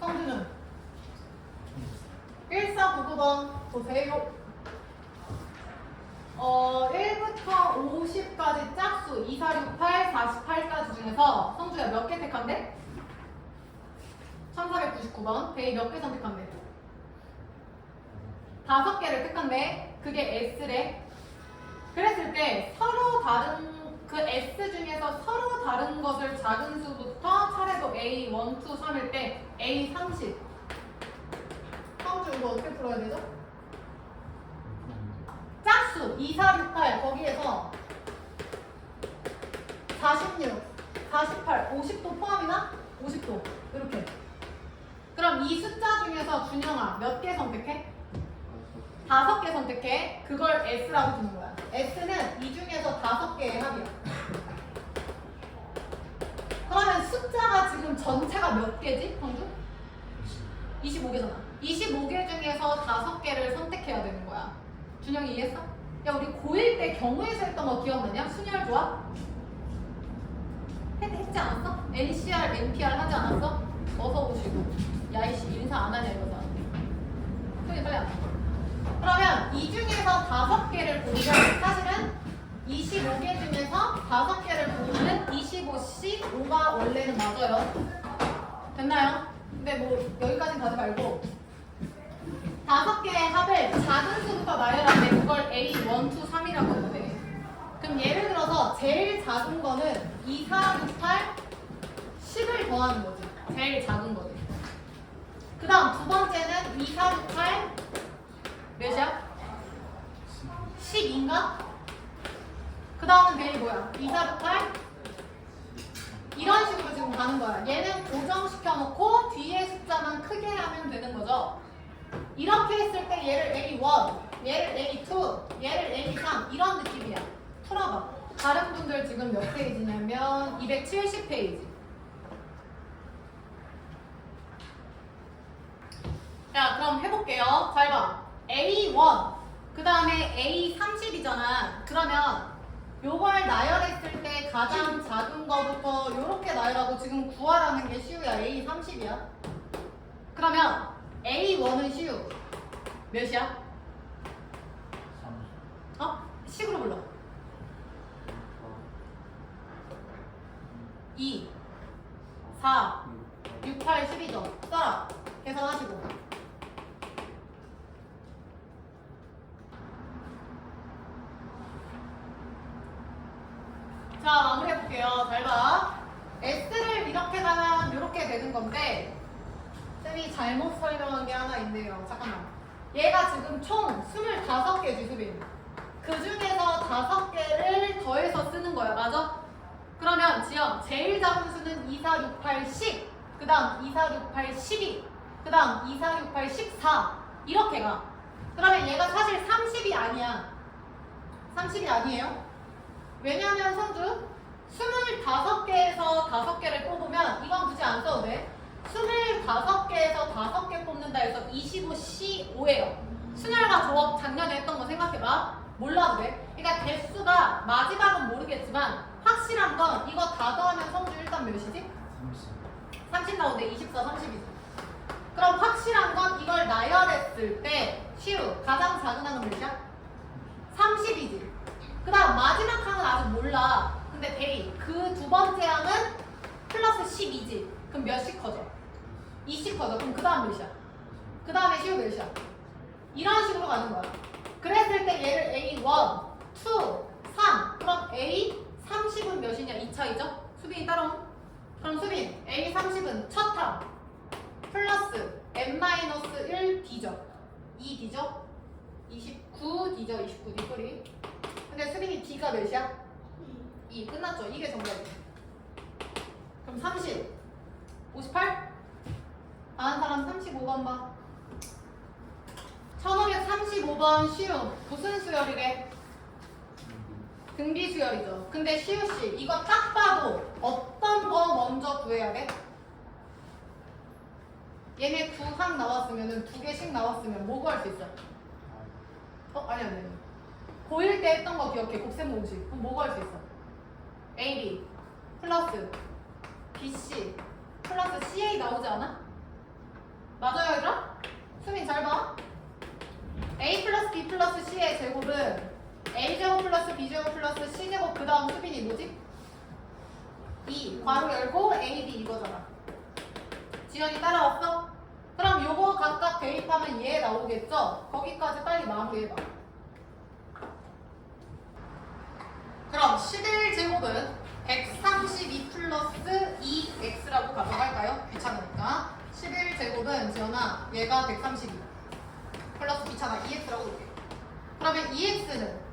성준은 1499번 보세요. 1부터 50까지 짝수 2, 4, 6, 8, 48까지 중에서 성준이가 몇 개 택한대? 1499번 베이 몇 개 선택한대? 5개를 택한대. 그게 S래. 그랬을 때 서로 다른 그 S 중에서 서로 다른 것을 작은 수부터 차례로 A 1, 2, 3일 때 A 30. 성준 이거 어떻게 풀어야 되죠? 짝수 2, 4, 6, 8 거기에서 46, 48, 50도 포함이나? 50도 이렇게. 그럼 이 숫자 중에서 준영아 몇 개 선택해? 5개 선택해. 그걸 S라고 주는 거야. S는 이 중에서 5개의 합이야. 그러면 숫자가 지금 전체가 몇 개지? 성주? 25개잖아. 25개 중에서 5개를 선택해야 되는 거야. 준영이 이해했어? 야 우리 고1 때 경우에서 했던 거 기억나냐? 순열 조합? 했지 않았어? NCR, NPR 하지 않았어? 어서 오시고. 야 이씨 인사 안 하냐 이거잖아. 빨리 안. 그러면 이 중에서 5개를 고르면 사실은 25개 중에서 5개를 고르는 25씩 5가 원래는 맞아요. 됐나요? 근데 뭐 여기까지는 가지 말고 5개의 합을 작은 수부터 나열하는데 그걸 A, 1, 2, 3이라고 하는데 그럼 예를 들어서 제일 작은 거는 2, 4, 6, 8, 10을 더하는 거지. 제일 작은 거지. 그 다음 두 번째는 2, 4, 6, 8 몇이야? 10인가? 그 다음은 베이 뭐야? 2, 4, 6, 8 이런 식으로 지금 가는 거야. 얘는 고정시켜놓고 뒤에 숫자만 크게 하면 되는 거죠. 이렇게 했을 때 얘를 A1, 얘를 A2, 얘를 A3 이런 느낌이야. 풀어봐. 다른 분들 지금 몇 페이지냐면 270페이지. 자 그럼 해볼게요. 잘 봐. A1 그 다음에 A30이잖아. 그러면 요걸 나열했을 때 가장 작은 거부터 요렇게 나열하고 지금 구하라는 게 시우야. A30이야. 그러면 A1은 시우 몇이야? 식으로 불러. 2 4 6, 8, 12죠. 써라. 계산하시고. 자 마무리해볼게요. 잘 봐. S를 이렇게 가면 이렇게 되는 건데 쌤이 잘못 설명한 게 하나 있네요. 잠깐만. 얘가 지금 총 25개지 수빈. 그 중에서 5개를 더해서 쓰는 거야. 맞아? 그러면 지영 제일 작은 수는 2, 4, 6, 8, 10. 그 다음 2, 4, 6, 8, 12. 그 다음 2, 4, 6, 8, 14. 이렇게 가. 그러면 얘가 사실 30이 아니야. 30이 아니에요. 왜냐면 성주 25개에서 5개를 뽑으면 이건 굳이 안 써도 돼. 25개에서 5개 뽑는다 해서 25C5예요. 순열과 조업 작년에 했던 거 생각해봐. 몰라도 돼. 그러니까 개수가 마지막은 모르겠지만 확실한 건 이거 다 더하면 성주 일단 몇이지? 30 나오는데 24, 30이지. 그럼 확실한 건 이걸 나열했을 때 시우 가장 작은 항은 몇이야? 30이지. 그 다음 마지막 항은 아직 몰라. 근데 데이 그 두 번째 항은 플러스 10이지. 그럼 몇씩 커져? 2씩 커져. 그럼 그 다음 몇이야? 그 다음에 시우 몇이야? 이런 식으로 가는 거야. 그랬을 때 얘를 A1, 2, 3 그럼 A 30은 몇이냐? 2차이죠? 수빈이 따라온? 그럼 수빈 A 30은 첫 항 플러스 N-1 D죠. 2D죠? 29D죠. 29D 소리. 근데 수빈이 D가 몇이야? 2. 끝났죠? 이게 정답이야. 그럼 30 58? 다른 사람 35번 봐. 1535번 시우 무슨 수열이래? 등비 수열이죠. 근데 시우씨 이거 딱 봐도 어떤 거 먼저 구해야 돼? 얘네 9항 나왔으면 2개씩 나왔으면 뭐 구할 수 있어? 아니 고1 때 했던 거 기억해. 곱셈 공식. 그럼 뭐 구할 수 있어? AB 플러스 BC 플러스 CA 나오지 않아? 플러스 B제곱 플러스 C제곱 그 다음 수빈이 뭐지? 2 괄호 열고 A, B 이거잖아. 지연이 따라왔어? 그럼 요거 각각 대입하면 얘 나오겠죠? 거기까지 빨리 마무리해봐. 그럼 11제곱은 132 플러스 2x라고 가져갈까요? 귀찮으니까. 11제곱은 지연아 얘가 132 플러스 귀찮아 2x라고 볼게. 그러면 2x는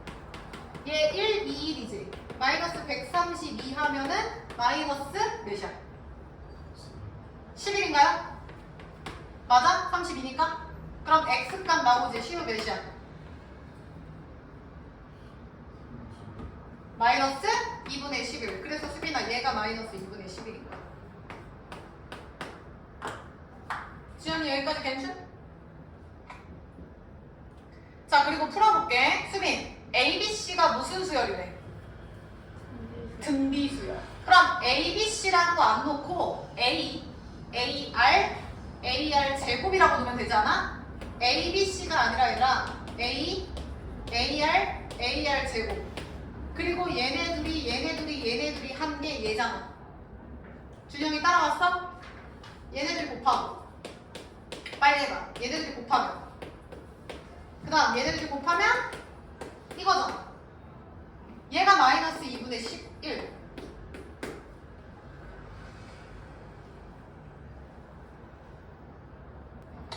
얘 1, 2, 1이지. 마이너스 132 하면은 마이너스 몇이야? 11인가요? 맞아? 32니까? 그럼 x값 나오지. 시우 몇이야? 마이너스 2분의 11. 그래서 수빈아 얘가 마이너스 2분의 11인 거야. 지연이 여기까지 괜찮? 자 그리고 풀어볼게. 수빈 ABC가 무슨 수열이래? 등비수열. 그럼 ABC라는 거 안 놓고 AR 제곱이라고 놓으면 되지 않아? ABC가 아니라 얘들아 AR 제곱. 그리고 얘네들이 한 게 얘잖아. 준영이 따라왔어? 얘네들 곱하고 빨리 해봐. 얘네들이 곱하면 그 다음 얘네들이 곱하면 이거잖아. 얘가 마이너스 2분의 11.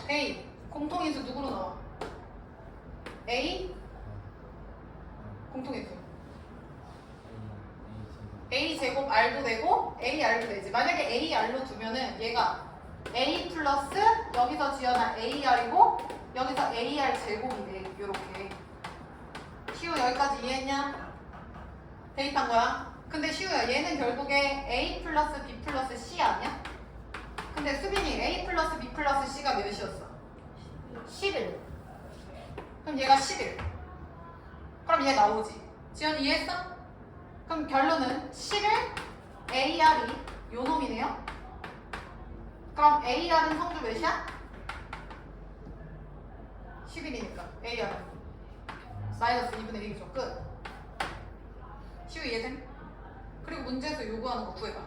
A 공통인수 누구로 나와? A 공통인수 A 제곱 R도 되고 A R도 되지. 만약에 A R로 두면은 얘가 A 플러스 여기서 지어놔 A R이고 여기서 A R 제곱이 돼. 요렇게. 시우 여기까지 이해했냐? 대입한 거야. 근데 시우야 얘는 결국에 A 플러스 B 플러스 C 아니야? 근데 수빈이 A 플러스 B 플러스 C가 몇이었어? 11. 그럼 얘가 11. 그럼 얘 나오지. 지연이 이해했어? 그럼 결론은 11 AR이 요 놈이네요. 그럼 AR은 성주 몇이야? 11이니까 AR은 마이너스 2분의 1이죠. 끝. 시우 이해됨? 그리고 문제에서 요구하는 거 구해봐.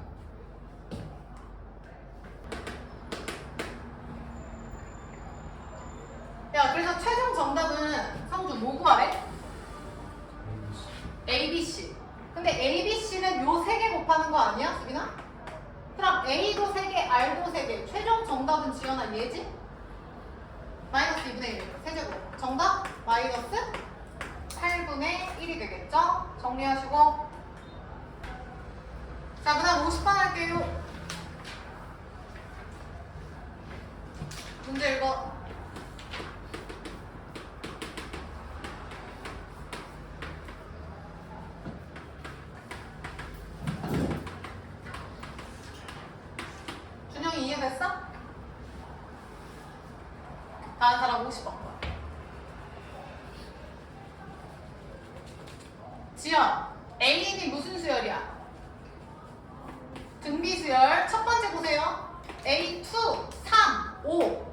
야 그래서 최종 정답은 성주 뭐 구하래? ABC. 근데 ABC는 요 세 개 곱하는 거 아니야? 수빈아? 그럼 A도 3개, R도 3개. 최종 정답은 지연아 얘지? 마이너스 2분의 1. 세제곱. 정답? 마이너스 8분의 1이 되겠죠? 정리하시고. 자, 그 다음 50번 할게요. 문제 읽어. 준영이 이해됐어? 다른 사람 50번. 지연, A는 무슨 수열이야? 등비수열. 첫 번째 보세요. A2, 3, 5.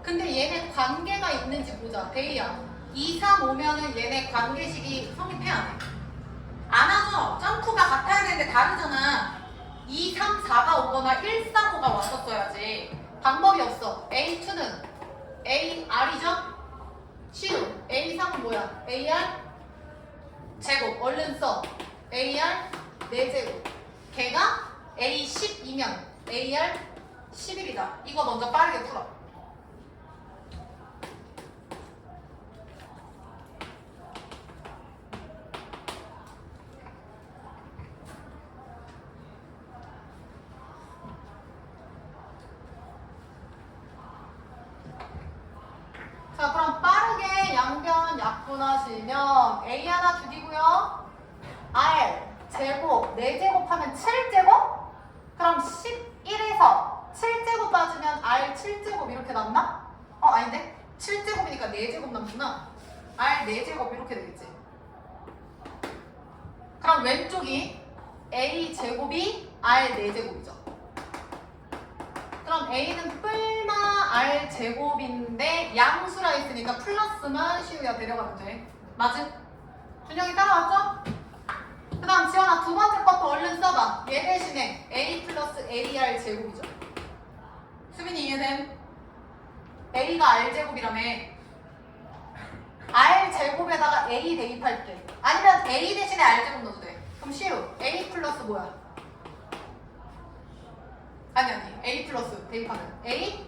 근데 얘네 관계가 있는지 보자. 데이야. 2, 3, 5면은 얘네 관계식이 성립해 안 해? 안 하죠. 점프가 같아야 되는데 다르잖아. 2, 3, 4가 오거나 1, 3, 5가 왔었어야지. 방법이 없어. A2는 AR이죠? 시우. A3은 뭐야? AR 제곱. 얼른 써. AR 4제곱. 걔가 A12면 AR 11이다. 이거 먼저 빠르게 풀어. 자, 그럼 빠르게 양변 약분하시면 A 하나 죽이고요. R 제곱 4제곱 하면 7제곱? 그럼 11에서 7제곱 빠지면 R 7제곱 이렇게 남나? 아닌데? 7제곱이니까 4제곱 남구나. R 4제곱 이렇게 되겠지. 그럼 왼쪽이 A 제곱이 R 4제곱이죠. 그럼 A는 뿔마 R 제곱인데 양수라 했으니까 플러스만 시우야 데려가면 돼. 맞음? 준영이 따라왔죠? 그 다음 지원아 두 번째 것도 얼른 써봐. 얘 대신에 A 플러스 AR 제곱이죠. 수빈이 이해됨? A가 R 제곱이라며. R 제곱에다가 A 대입할게. 아니면 A 대신에 R 제곱 넣어도 돼. 그럼 시우 A 플러스 뭐야? 아니 A 플러스 대입하면 A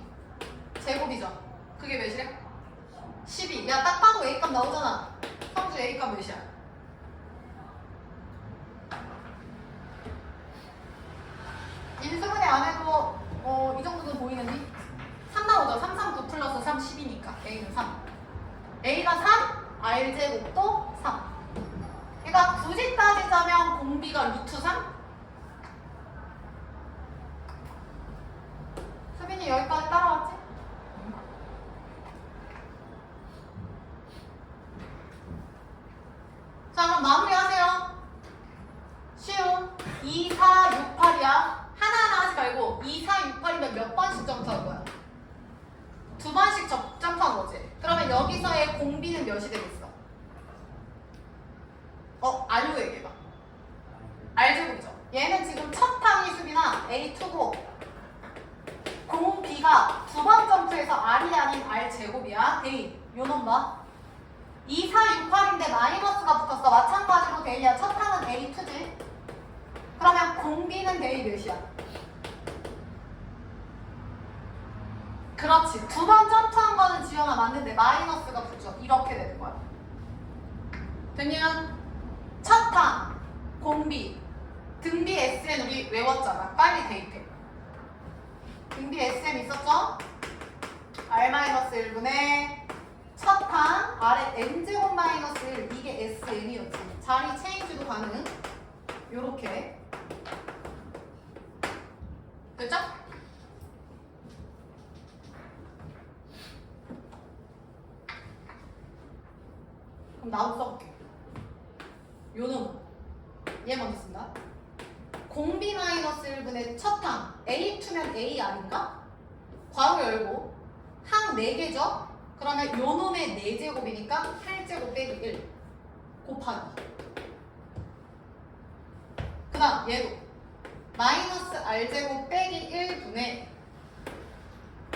제곱이죠. 그게 몇이래? 12. 야 딱 봐도 A 값 나오잖아. 성주 A 값 몇이야? 인수분해 안 해도 이 정도는 보이는니? 3 나오죠. 3, 3, 9 플러스 3, 10이니까 A는 3. A가 3, R제곱도 3. 그러니까 굳이 따지자면 공비가 루트 3? 수빈이 여기까지 따라왔지? 자 그럼 마무리하세요. 쉬운 2, 4, 6, 8이야. 하나하나 하지 말고 2, 4, 6, 8이면 몇 번씩 점프할 거야? 두 번씩 점프한 거지. 그러면 여기서의 공비는 몇이 되겠어? R로 얘기해봐. R제곱이죠. 얘는 지금 첫 항이 수빈아 A2고 공비가 두 번 점프해서 R이 아닌 R제곱이야. 대입. 요 넘봐. 2, 4, 6, 8인데 마이너스가 붙었어. 마찬가지로 대입이야. 첫 항은 A2지. 그러면 공비는 대입 몇이야? 그렇지. 두 번 점프한 거는 지연아 맞는데 마이너스가 붙죠. 이렇게 되는 거야. 됐냐? 첫 항, 공비, 등비 SN 우리 외웠잖아. 빨리 대입해. 등비 SN 있었죠? R-1분의 첫 항, 아래 N제곱 마이너스 1 이게 SN이었지. 자리 체인지도 가능. 요렇게. 됐죠? 그럼 나도 써볼게. 요놈 얘 먼저 쓴다. 공비 마이너스 1분의 첫 항 A2면 AR인가? 괄호 열고 항 4개죠? 그러면 요놈의 4제곱이니까 8제곱 빼기 1 곱하기 그 다음 얘도 마이너스 R제곱 빼기 1분의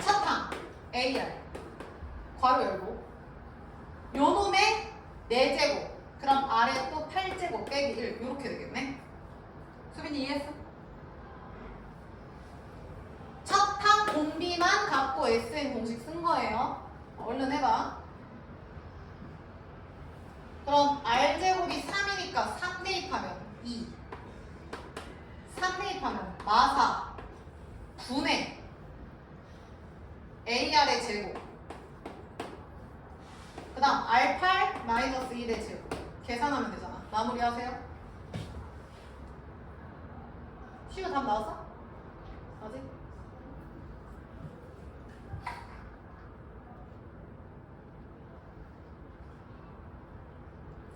첫 항 AR 괄호 열고 요놈의 4제곱 그럼 아래 또 8제곱 빼기 1 이렇게 되겠네. 수빈이 이해했어? 첫 항 공비만 갖고 SN 공식 쓴 거예요. 얼른 해봐. 그럼 R제곱이 3이니까 3 대입하면 2 3 대입하면 마사 분의 AR의 제곱 그 다음 R8 마이너스 1의 제곱 계산하면 되잖아. 마무리하세요. 시우 답 나왔어? 아직?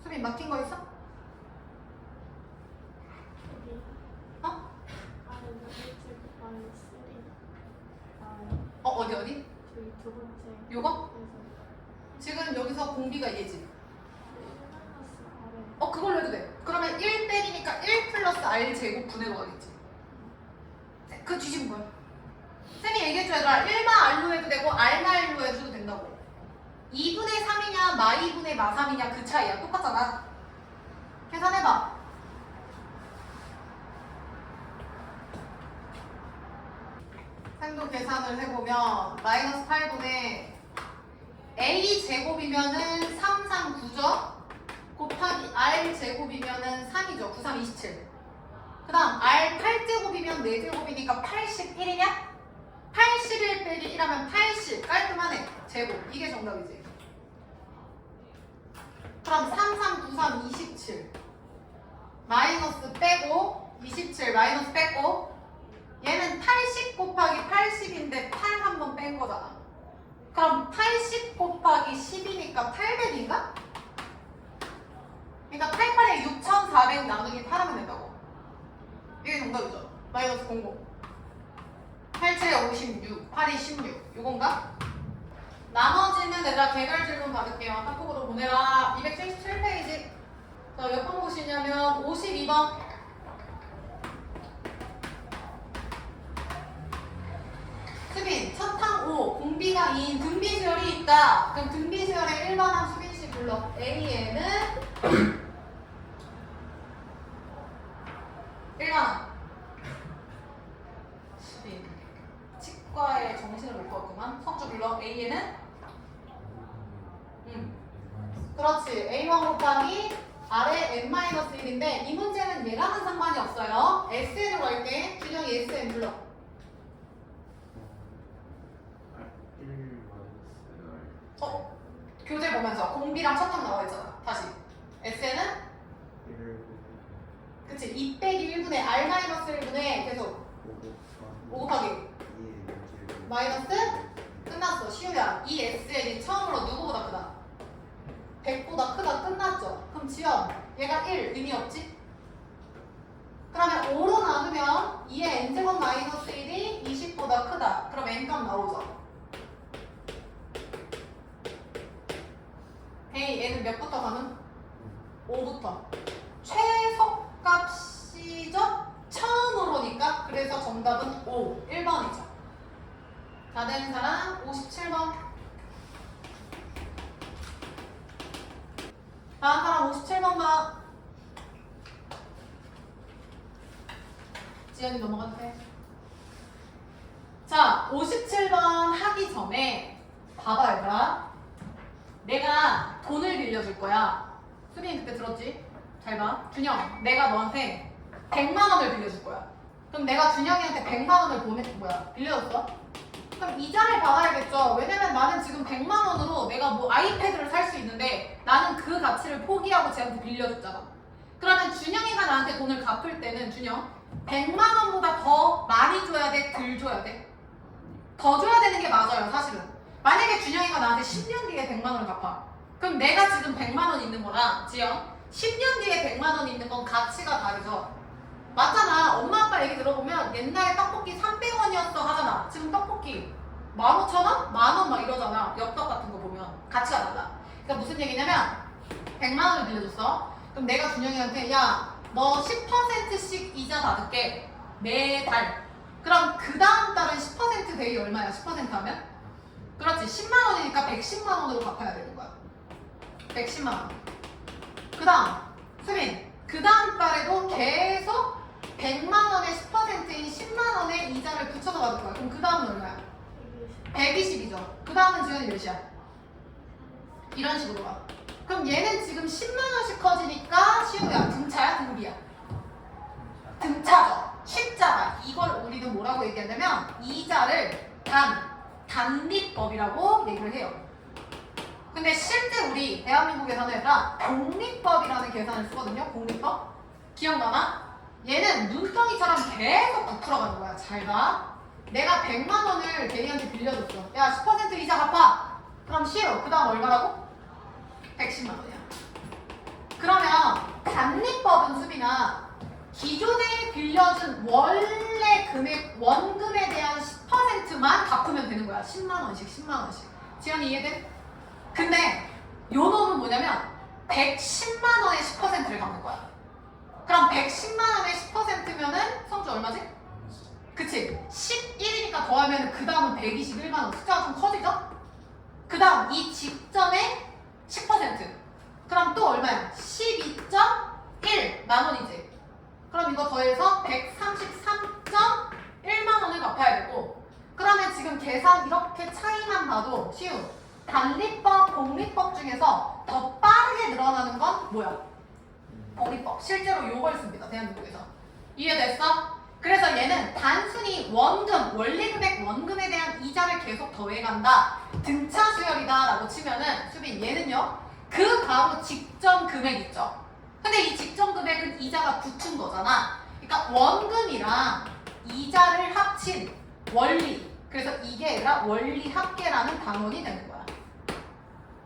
수빈 막힌 거 있어? 어? 어디? 저희 두 번째. 요거? 지금 여기서 공비가 얘지? 아래. 그걸로 해도 돼. 그러면 1 빼기니까 1 플러스 R 제곱 분의 거겠지. 그 뒤집은 거야. 쌤이 얘기해줘 얘들아. 1만 R로 해도 되고 R만 R로 해줘도 된다고. 2분의 3이냐 마2분의 마3이냐 그 차이야. 똑같잖아. 계산해봐. 쌤도 계산을 해보면 마이너스 8분의 A 제곱이면은 3, 3, 9죠? 곱하기 R 제곱이면은 3이죠. 9, 3, 27. 그 다음 R 8제곱이면 4제곱이니까 81이냐? 81 빼기 1하면 80. 깔끔하네. 제곱. 이게 정답이지. 그럼 3, 3, 9, 3, 27. 마이너스 빼고 27 마이너스 빼고 얘는 80 곱하기 80인데 8 한 번 뺀 거잖아. 그럼 80 곱하기 10이니까 800인가? 그러니까 88에 6400 나누기 8하면 된다고. 이게 정답이죠. 마이너스 00. 87에 56, 8이 16. 요건가? 나머지는 내가 개별 질문 받을게요. 카톡으로 보내라. 277페이지. 자, 몇 번 보시냐면 52번. 수빈, 첫항 5, 공비가 2인 등비수열이 있다. 그럼 등비수열의 1번항 수빈씨 불러. A에는 1번항. 수빈, 치과에 정신을 못 뒀구만. 성주 불러. A에는? 그렇지. A1 곱하기 아래 n-1인데 이 문제는 얘랑은 상관이 없어요. SN으로 갈게. 준영이 SN 불러. 교재 보면서 공비랑 첫항 나와 있잖아. 다시. SN은? 그치. 2 빼기 1분의 R-1분의 계속 5 곱하기 마이너스 끝났어. 시우야. 이 SN이 처음으로 누구보다 크다? 100보다 크다. 끝났죠. 그럼 지연 얘가 1 의미 없지? 그러면 5로 나누면 2의 n제곱 마이너스 1이 20보다 크다. 그럼 n값 나오죠. A, 얘는 몇부터 가는? 5부터. 최소값이죠? 처음으로니까. 그래서 정답은 5, 1번이죠. 다 되는 사람 57번. 다음 사람 57번 봐. 지연이 넘어가도 돼. 자, 57번 하기 전에 봐봐 얘들아. 내가 돈을 빌려줄 거야. 수빈이 그때 들었지? 잘 봐. 준영, 내가 너한테 100만 원을 빌려줄 거야. 그럼 내가 준영이한테 100만 원을 빌려줬어? 그럼 이자를 받아야겠죠. 왜냐면 나는 지금 100만 원으로 내가 뭐 아이패드를 살 수 있는데 나는 그 가치를 포기하고 쟤한테 빌려줬잖아. 그러면 준영이가 나한테 돈을 갚을 때는 준영 100만 원보다 더 많이 줘야 돼? 덜 줘야 돼? 더 줘야 되는 게 맞아요, 사실은. 만약에 준영이가 나한테 10년 뒤에 100만 원을 갚아. 그럼 내가 지금 100만 원 있는 거랑 지영 10년 뒤에 100만 원 있는 건 가치가 다르죠. 맞잖아. 엄마 아빠 얘기 들어보면 옛날에 떡볶이 300원이었어 하잖아. 지금 떡볶이 15,000원? 만원 막 이러잖아. 엽떡 같은 거 보면 가치가 달라. 그러니까 무슨 얘기냐면 100만 원을 빌려줬어. 그럼 내가 준영이한테 야, 너 10%씩 이자 받을게. 매달. 그럼 그 다음 달은 10% 대위 얼마야? 10% 하면? 그렇지. 10만 원이니까 110만 원으로 갚아야 되는 거야. 110만 원. 그 다음 수빈, 그 다음 달에도 계속 100만 원의 10%인 10만 원의 이자를 붙여서 받을 거야. 그럼 그 다음은 얼마야? 120이죠. 그 다음은 지금이 몇이야? 이런 식으로 가. 그럼 얘는 지금 10만 원씩 커지니까 시우야 등차야 등비야? 등차죠. 십자가. 이걸 우리는 뭐라고 얘기하냐면 이자를 단리법이라고 얘기를 해요. 근데 실제 우리 대한민국에서는 얘들아 공리법이라는 계산을 쓰거든요. 공리법. 기억나나? 얘는 눈덩이처럼 계속 부풀어가는 거야. 잘 봐. 내가 100만 원을 대리한테 빌려줬어. 야, 10% 이자 갚아. 그럼 시우. 그 다음 얼마라고? 110만 원이야. 그러면 단리법은 수빈아 기존에 빌려준 원래 금액, 원금에 대한 10%만 갚으면 되는 거야. 10만 원씩, 10만 원씩. 지연이 이해돼? 근데 요 놈은 뭐냐면 110만 원의 10%를 갚는 거야. 그럼 110만 원의 10%면은 성주 얼마지? 그치? 11이니까 더하면 그 다음은 121만 원. 숫자가 좀 커지죠? 그 다음 이 직전에 10%. 그럼 또 얼마야? 12.1만 원이지. 그럼 이거 더해서 133.1만 원을 갚아야 되고. 그러면 지금 계산 이렇게 차이만 봐도 쉬운. 단리법, 공리법 중에서 더 빠르게 늘어나는 건 뭐야? 공리법. 실제로 요걸 씁니다. 대한민국에서. 이해됐어? 그래서 얘는 단순히 원금, 원리금액 원금에 대한 이자를 계속 더해간다. 등차 수열이다 라고 치면은 수빈 얘는요. 그 바로 직전 금액 있죠. 근데 이 직전 금액은 이자가 붙은 거잖아. 그러니까 원금이랑 이자를 합친 원리. 그래서 이게 아니라 원리 합계라는 단원이 되는 거야.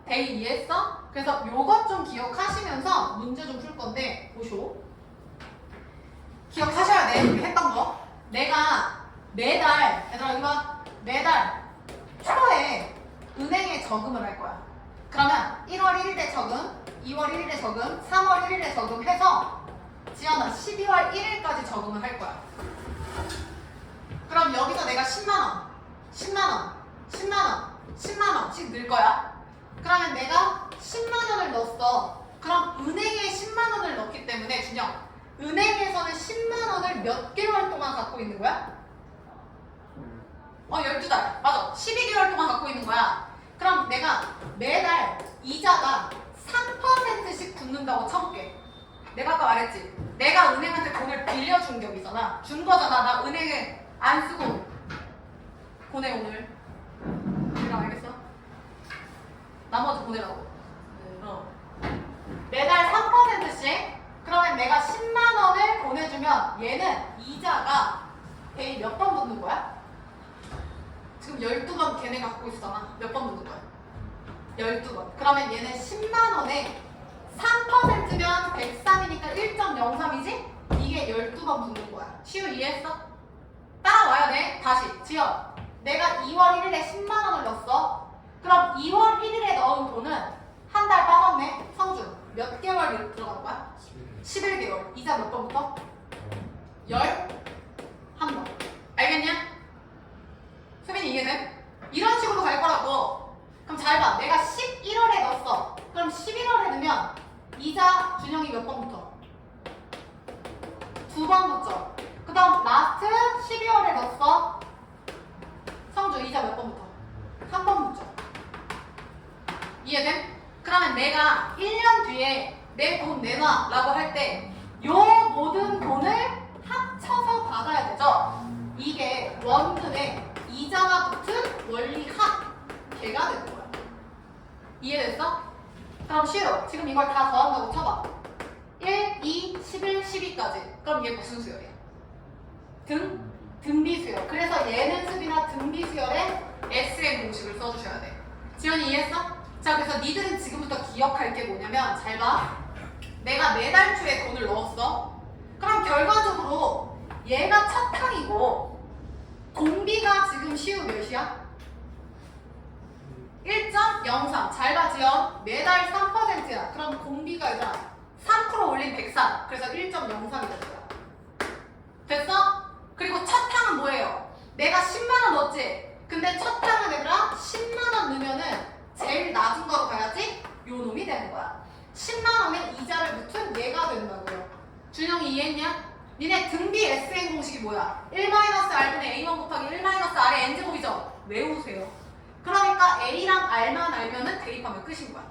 대의 이해했어? 그래서 요것 좀 기억하시면서 문제 좀 풀 건데 보쇼. 기억하셔야 돼. 우리 했던 거. 내가 매달, 얘들아 이거 봐. 매달 초에 은행에 저금을 할 거야. 그러면 1월 1일 때 저금, 2월 1일에 저금, 3월 1일에 저금해서 지연아 12월 1일까지 저금을 할 거야. 그럼 여기서 내가 10만원, 10만원, 10만원, 10만원씩 넣을 거야. 그러면 내가 10만원을 넣었어. 그럼 은행에 10만원을 넣기 때문에 준영, 은행에서는 10만원을 몇 개월 동안 갖고 있는 거야? 12달. 맞아. 12개월 동안 갖고 있는 거야. 그럼 내가 매달 이자가 3%씩 붙는다고 쳐볼게. 내가 아까 말했지. 내가 은행한테 돈을 빌려준 격이잖아. 준 거잖아. 나 은행에 안 쓰고 보내 오늘. 내가 알겠어? 나머지 보내라고. 매달 3%씩. 그러면 내가 10만 원을 보내주면 얘는 이자가 대이 몇 번 붙는 거야? 지금 12번 걔네가 갖고 있었잖아. 몇 번 붙는 거야? 12번. 그러면 얘는 10만 원에 3%면 103이니까 1.03이지? 이게 12번 붙는 거야. 시우 이해했어? 따라와야 돼. 다시. 지연. 내가 2월 1일에 10만 원을 넣었어. 그럼 2월 1일에 넣은 돈은 한 달 빠졌네. 성준. 몇 개월 들어간 거야? 11개월. 이자 몇 번부터? 11번. 알겠냐? 수빈이 이해돼? 이런 식으로 갈 거라고. 그럼 잘 봐. 내가 11월에 넣었어. 그럼 11월에 넣으면 이자 준영이 몇 번부터? 2번 붙죠. 그 다음 라스트 12월에 넣었어. 성주 이자 몇 번부터? 3번 붙죠. 이해돼? 그러면 내가 1년 뒤에 내 돈 내놔 라고 할 때 요 모든 돈을 합쳐서 받아야 되죠. 이게 원금에 이자가 붙은 원리합 걔가 되는 거야. 이해됐어? 그럼 시우 지금 이걸 다 더한다고 쳐봐. 1, 2, 11, 12까지. 그럼 얘 무슨 수열이야? 등비수열. 그래서 얘는 수비나 등비수열에 SN 공식을 써주셔야 돼. 지연이 이해했어? 자, 그래서 니들은 지금부터 기억할 게 뭐냐면 잘 봐. 내가 매달 초에 돈을 넣었어. 그럼 결과적으로 얘가 첫 탕이고 공비가 지금 시우 몇이야? 1.03. 잘 봐, 지연. 매달 3%야. 그럼 공비가 얘들아 3% 올린 103. 그래서 1.03이 되는 거야. 됐어? 그리고 첫 탕은 뭐예요? 내가 10만원 넣었지? 근데 첫 탕은 얘들아 10만원 넣으면은 제일 낮은 거로 가야지 요 놈이 되는 거야. 10만원에 이자를 붙은 얘가 된다고요. 준영이 이해했냐? 니네 등비 SN 공식이 뭐야? 1-R분의 A1 곱하기 1-R의 n제곱이죠? 외우세요. 그러니까 A랑 R만 알면은 대입하면 끝인 거야.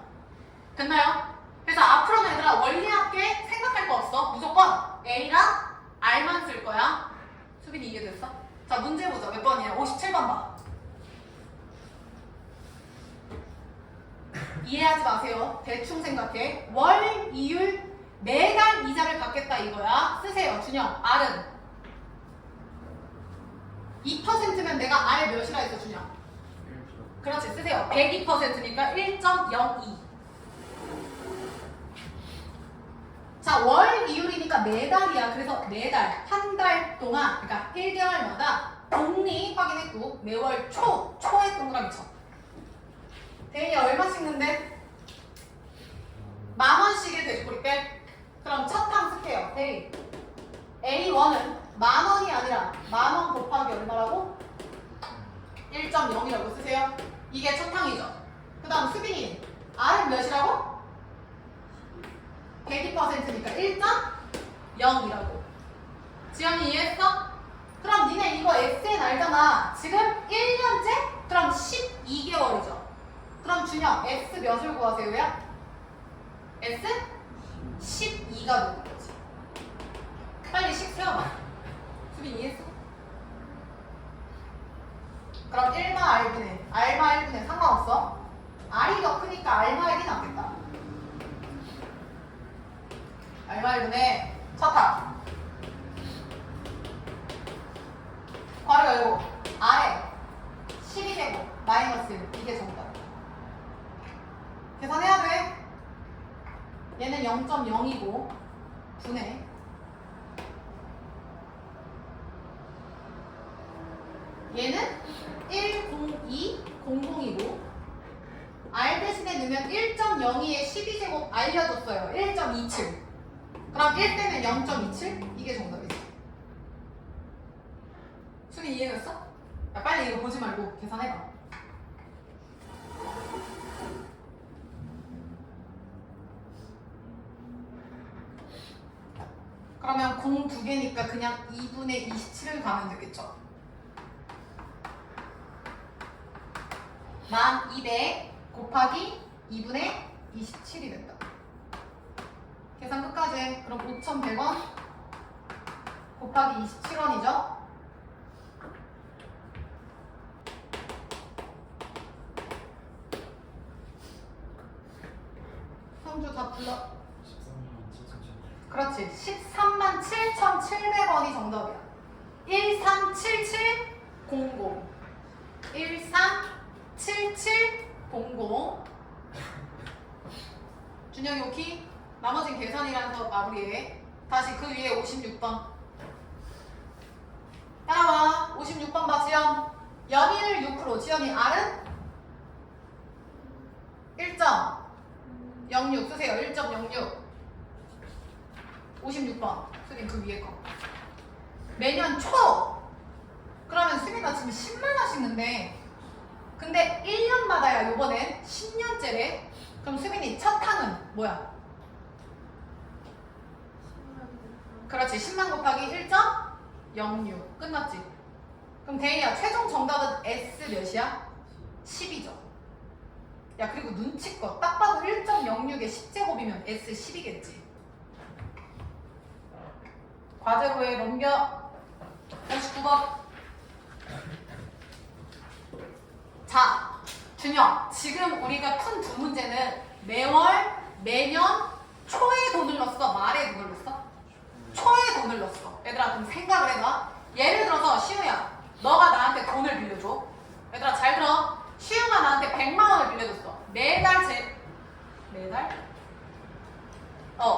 됐나요? 그래서 앞으로는 얘들아 원리학계 생각할 거 없어. 무조건 A랑 R만 쓸 거야. 수빈이 이해됐어? 자, 문제 보자. 몇 번이야? 57번 봐. 이해하지 마세요. 대충 생각해. 월, 이율, 매달 이자를 받겠다 이거야. 쓰세요. 준영. R은 2%면 내가 R 몇이라 했어, 준영? 그렇지. 쓰세요. 102%니까 1.02. 자, 월 이율이니까 매달이야. 그래서 매달, 한 달 동안, 그러니까 1개월마다 복리 확인했고 매월 초에 동그라미 쳐. 대인이 얼마씩 는데? 10,000원씩의 돼지꼬리빼. 그럼 첫 탕 쓸게요. 대인. A1은 10,000원이 아니라 10,000원 곱하기 얼마라고? 1.0이라고 쓰세요. 이게 첫 탕이죠. 그 다음 수빈이. R은 몇이라고? 102%니까 1.0이라고. 지연이 이해했어? 그럼 니네 이거 SN 알잖아. 지금 1년째? 그럼 12개월이죠. 그럼 준영, S 몇을 구하세요야? S? 12가 되는 거지. 빨리 식 세워봐. 수빈 이해했어? 그럼 1마 R분의 R마 1분의 상관없어? R이 더 크니까 R마 1이 낫겠다. R마 1분의 첫 탑. 괄호 열고 R에 12제곱 마이너스 1. 이게 정답. 계산해야 돼. 얘는 0.0이고 분해. 얘는 10200이고 R 대신에 넣으면 1.02에 12제곱 알려줬어요. 1.27. 그럼 1 빼면 0.27? 이게 정답이지. 수빈 이해했어? 야, 빨리 이거 보지 말고 계산해봐. 그러면 공 2개니까 그냥 2분의 27을 가면 되겠죠. 1200 곱하기 2분의 27이 된다. 계산 끝까지 해. 그럼 5,100원 곱하기 27원이죠. 성주 다 불러. 그렇지. 137,700원이 정답이야. 137700 137700 준영이 오키? 나머진 계산이라서 마무리해. 다시 그 위에 56번 따라와. 56번 봐. 지연 연일 6% 지연이 R은 1.06 쓰세요. 1.06 56번 수빈 그 위에 거 매년 초 그러면 수빈아 지금 10만원씩 는데 근데 1년마다야. 요번엔 10년째래. 그럼 수빈이 첫 항은 뭐야? 그렇지. 10만 곱하기 1.06 끝났지. 그럼 대희야 최종 정답은 S 몇이야? 10이죠. 야 그리고 눈치껏 딱 봐도 1.06에 10제곱이면 S 10이겠지. 과제로 해. 넘겨. 59번. 자, 준영. 지금 우리가 푼 두 문제는 매월, 매년 초에 돈을 넣었어? 말에 돈을 넣었어? 초에 돈을 넣었어. 얘들아 그럼 생각을 해봐. 예를 들어서 시우야. 너가 나한테 돈을 빌려줘. 얘들아 잘 들어. 시우가 나한테 100만원을 빌려줬어. 매달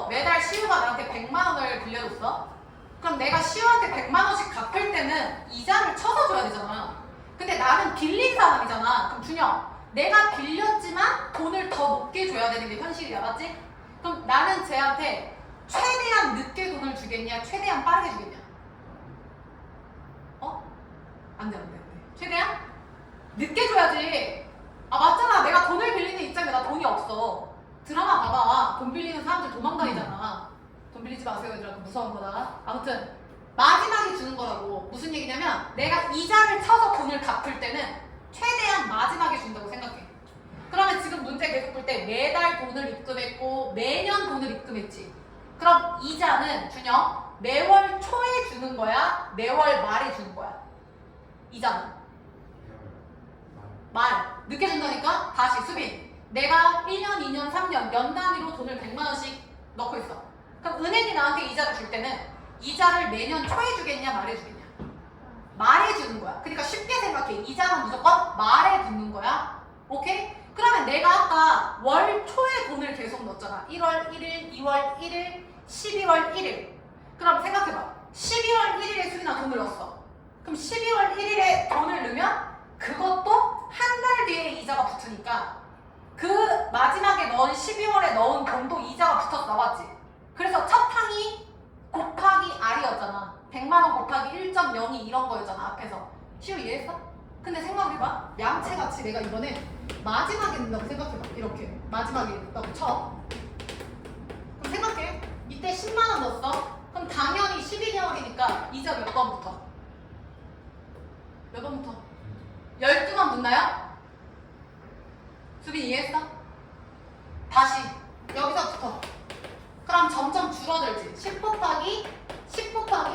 매달 시우가 나한테 100만원을 빌려줬어. 그럼 내가 시우한테 100만원씩 갚을 때는 이자를 쳐서 줘야 되잖아. 근데 나는 빌린 사람이잖아. 그럼 준영, 내가 빌렸지만 돈을 더 높게 줘야 되는 게 현실이야. 맞지? 그럼 나는 쟤한테 최대한 늦게 돈을 주겠냐? 최대한 빠르게 주겠냐? 안 돼. 최대한? 늦게 줘야지. 아 맞잖아. 내가 돈을 빌리는 입장에 나 돈이 없어. 드라마 봐봐. 돈 빌리는 사람들 도망다니잖아. 돈 빌리지 마세요 얘들아. 무서운 거다. 아무튼 마지막에 주는 거라고. 무슨 얘기냐면 내가 이자를 쳐서 돈을 갚을 때는 최대한 마지막에 준다고 생각해. 그러면 지금 문제 계속 볼 때 매달 돈을 입금했고 매년 돈을 입금했지. 그럼 이자는 준영 매월 초에 주는 거야? 매월 말에 주는 거야? 이자는? 말. 늦게 준다니까? 다시 수빈. 내가 1년, 2년, 3년 연 단위로 돈을 100만원씩 넣고 있어. 그럼 은행이 나한테 이자를 줄 때는 이자를 매년 초에 주겠냐 말에 주겠냐? 말에 주는 거야. 그러니까 쉽게 생각해. 이자는 무조건 말에 붙는 거야. 오케이? 그러면 내가 아까 월 초에 돈을 계속 넣었잖아. 1월 1일, 2월 1일, 12월 1일. 그럼 생각해봐. 12월 1일에 수빈아 돈을 넣었어. 그럼 12월 1일에 돈을 넣으면 그것도 한 달 뒤에 이자가 붙으니까 그 마지막에 넣은 12월에 넣은 돈도 이자가 붙어서 나왔지. 그래서 첫 항이 곱하기 R이었잖아. 100만원 곱하기 1.02 이런 거였잖아. 앞에서. 시우 이해했어? 근데 생각해봐. 양채같이 내가 이번에 마지막에 넣는다고 생각해봐. 이렇게 마지막에 넣는다고 쳐. 그럼 생각해. 이때 10만원 넣었어. 그럼 당연히 12개월이니까 이자 몇 번부터? 몇 번부터? 12번 붙나요? 수빈 이해했어? 다시 여기서부터. 그럼 점점 줄어들지. 10 곱하기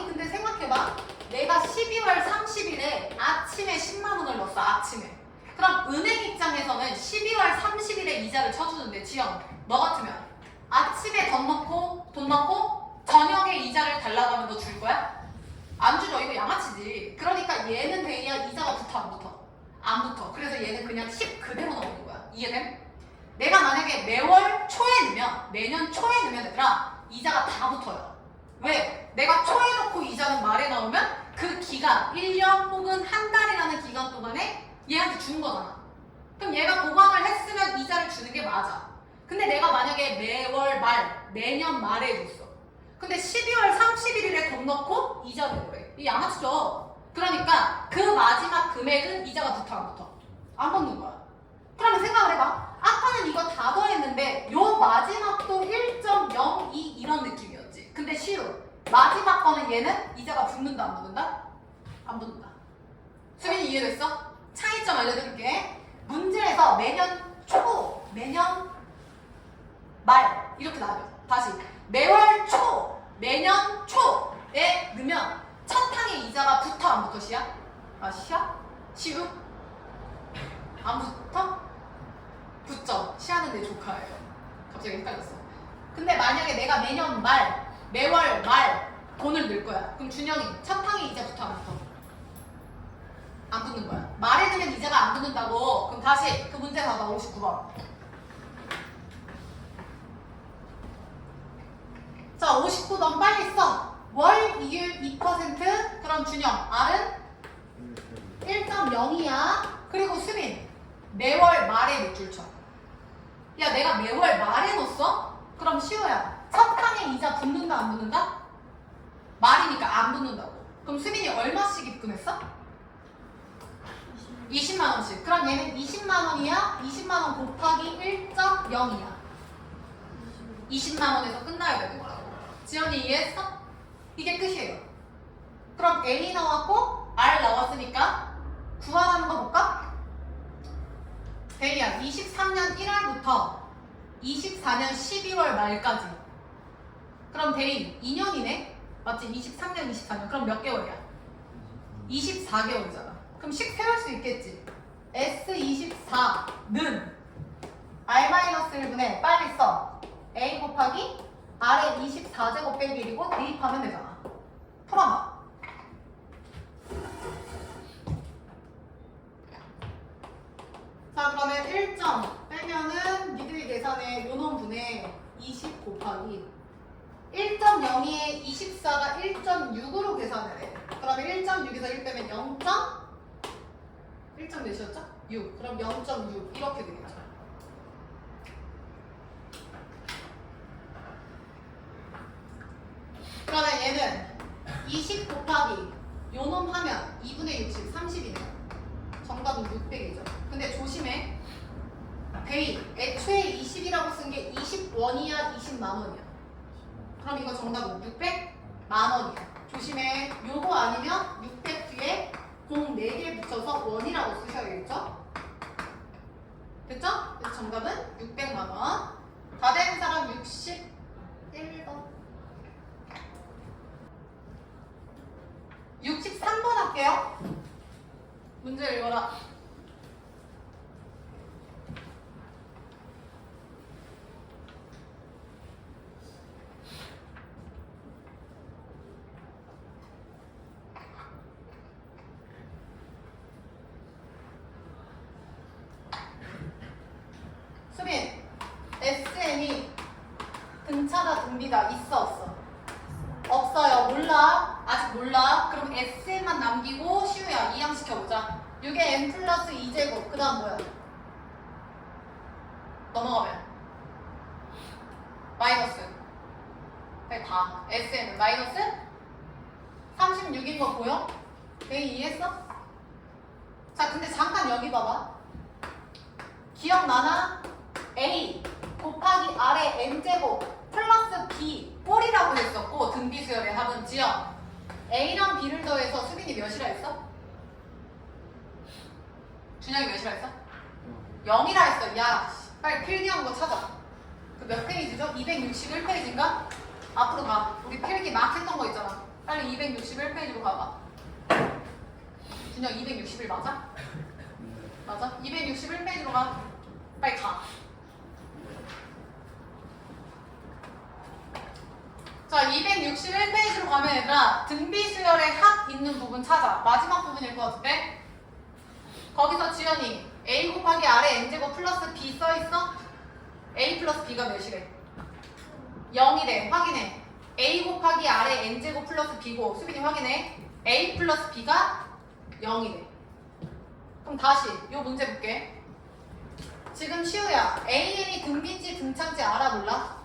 근데 생각해봐. 내가 12월 30일에 아침에 10만원을 넣었어. 아침에. 그럼 은행 입장에서는 12월 30일에 이자를 쳐주는데 지영 너 같으면 아침에 돈 넣고 저녁에 이자를 달라고 하면 너 줄 거야? 안 주죠. 이거 양아치지. 그러니까 얘는 대야 이자가 붙어 안 붙어? 안 붙어. 그래서 얘는 그냥 10 그대로 넣는 거야. 이해됨? 내가 만약에 매월 초에 넣으면 매년 초에 넣으면 얘들아 이자가 다 붙어요. 왜? 내가 초에 넣고 이자는 말에 넣으면 그 기간 1년 혹은 한 달이라는 기간 동안에 얘한테 주는 거잖아. 그럼 얘가 보강을 했으면 이자를 주는 게 맞아. 근데 내가 만약에 매월 말, 내년 말에 해줬어. 근데 12월 31일에 돈 넣고 이자 내고래. 이 양아치죠. 그러니까 그 마지막 금액은 이자가 붙어 안 붙어? 안 붙는 거야. 그러면 생각을 해봐. 아까는 이거 다 더했는데 요 마지막도 1.02 이런 느낌이었지. 근데 시우 마지막 거는 얘는 이자가 붙는다 안 붙는다? 안 붙는다. 수빈이 이해됐어? 차이점 알려드릴게. 문제에서 매년 초, 매년 말 이렇게 나와요. 다시 매월 초, 매년 초에 넣으면 첫 항의 이자가 붙어 안 붙어 시야? 아 시야? 시우? 안 붙어? 붙죠. 시야는 내 조카예요. 갑자기 헷갈렸어. 근데 만약에 내가 매년 말, 매월 말 돈을 넣을 거야. 그럼 준영이 첫 항의 이자 붙어 안 붙어? 안 붙는 거야. 말에 넣으면 이자가 안 붙는다고. 그럼 다시 그 문제 봐봐. 59번. 자, 59번 빨리 써. 월 이율 2%. 그럼 준영, R은 1.0이야. 그리고 수빈, 매월 말에 몇 줄 쳐? 야, 내가 매월 말에 넣었어? 그럼 시호야, 첫 항에 이자 붙는다 안 붙는다? 말이니까 안 붙는다고. 그럼 수빈이 얼마씩 입금했어? 20만 원씩. 그럼 얘는 20만 원이야? 20만 원 곱하기 1.0이야. 20만 원에서 끝나야 되는 거라고. 지연이 이해했어? 이게 끝이에요. 그럼 A 나왔고 R 나왔으니까 구하라는 거 볼까? 대리야, 23년 1월부터 24년 12월 말까지. 그럼 대리 2년이네? 맞지? 23년, 24년. 그럼 몇 개월이야? 24개월이잖아. 그럼 식 세울 수 있겠지? S24는 R-1분의 빨리 써. A 곱하기 R의 24제곱 빼기 1이고 대입하면 되잖아. 풀어봐. 자, 그러면 1점 빼면은 니들이 계산해 요놈분의 20 곱하기 1.02에 24가 1.6으로 계산을 해. 그러면 1.6에서 1 빼면 0. 1점 몇이었죠? 6. 그럼 0.6 이렇게 되겠죠. 그러면 얘는 20 곱하기 요놈 하면 2분의 60, 30이네요. 정답은 600이죠. 근데 조심해. 대입, 애초에 20이라고 쓴 게 20원이야, 20만 원이야. 그럼 이거 정답은 600만 원이야. 조심해. 요거 아니면 600 뒤에 0 4개 붙여서 원이라고 쓰셔야겠죠? 됐죠? 그래서 정답은 600만 원. 다 된 사람 61번. 63번 할게요. 문제 읽어라. 수빈, SN이 등차다 등비다 있어 없어? 없어요. 몰라. 아직 몰라. 그럼 SN만 남기고 시우야 이항시켜보자. 이게 n 플러스 2제곱. 그 다음 뭐야? 넘어가면 마이너스. 네, 다. SN은 마이너스 36인 거 보여? 네, 이해했어? 자, 근데 잠깐 여기 봐봐. 기억나나? A 곱하기 R의 N제곱 플러스 B 꼴이라고 했었고 등비수열의 합은 지연 A랑 B를 더해서 수빈이 몇이라 했어? 준영이 몇이라 했어? 0이라 했어. 야 빨리 필기한 거 찾아. 그 몇 페이지죠? 261페이지인가? 앞으로 가. 우리 필기 막 했던 거 있잖아. 빨리 261페이지로 가봐. 준영 261 맞아? 맞아? 261페이지로 가. 빨리 가. 자, 261페이지로 가면 얘들아 등비수열의 합 있는 부분 찾아. 마지막 부분일 것 같은데 거기서 지연이 A 곱하기 R의 N제곱 플러스 B 써있어? A 플러스 B가 몇이래? 0이래. 확인해. A 곱하기 R의 N제곱 플러스 B고 수빈이 확인해. A 플러스 B가 0이래. 그럼 다시 요 문제 볼게. 지금 시우야, AN이 등비인지 등차인지 알아 몰라?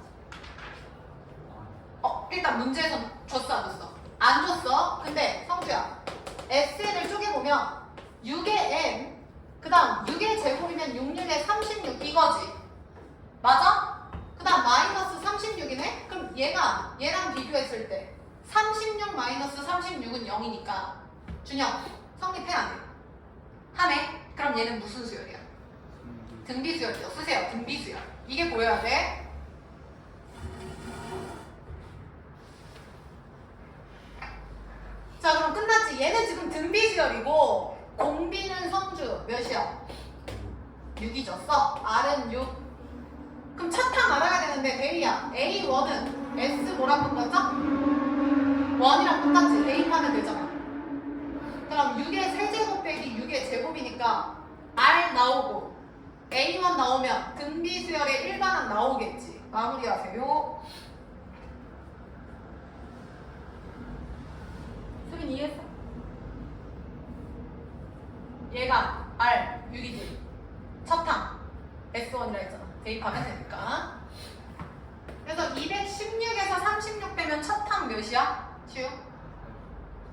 일단 문제에서 줬어 안 줬어? 안 줬어. 근데 성주야, SN을 쪼개보면 6의 n 그 다음 6의 제곱이면 6, 6의 36 이거지. 맞아? 그 다음 마이너스 36이네? 그럼 얘랑 비교했을 때 36 마이너스 36은 0이니까 준영 성립해 안 해? 하네? 그럼 얘는 무슨 수열이야? 등비수열이죠. 쓰세요. 등비수열. 이게 보여야 돼. 자 그럼 끝났지? 얘는 지금 등비수열이고 공비는 성주 몇이야? 6이죠. 써. R은 6. 그럼 차탕 알아야 되는데 대리야. A1은 S 뭐랑 똑같죠? 1이랑 똑같지. 대입하면 되잖아. 그럼 6의 세제곱 빼기 6의 제곱이니까 R 나오고 A1 나오면 등비수열의 일반항 나오겠지. 마무리하세요. 수빈 이해했어? 얘가 R 6이지. 첫항 S1이라 했잖아. 대입하면 되니까. 그래서 216에서 36 빼면 첫항 몇이야? 시우?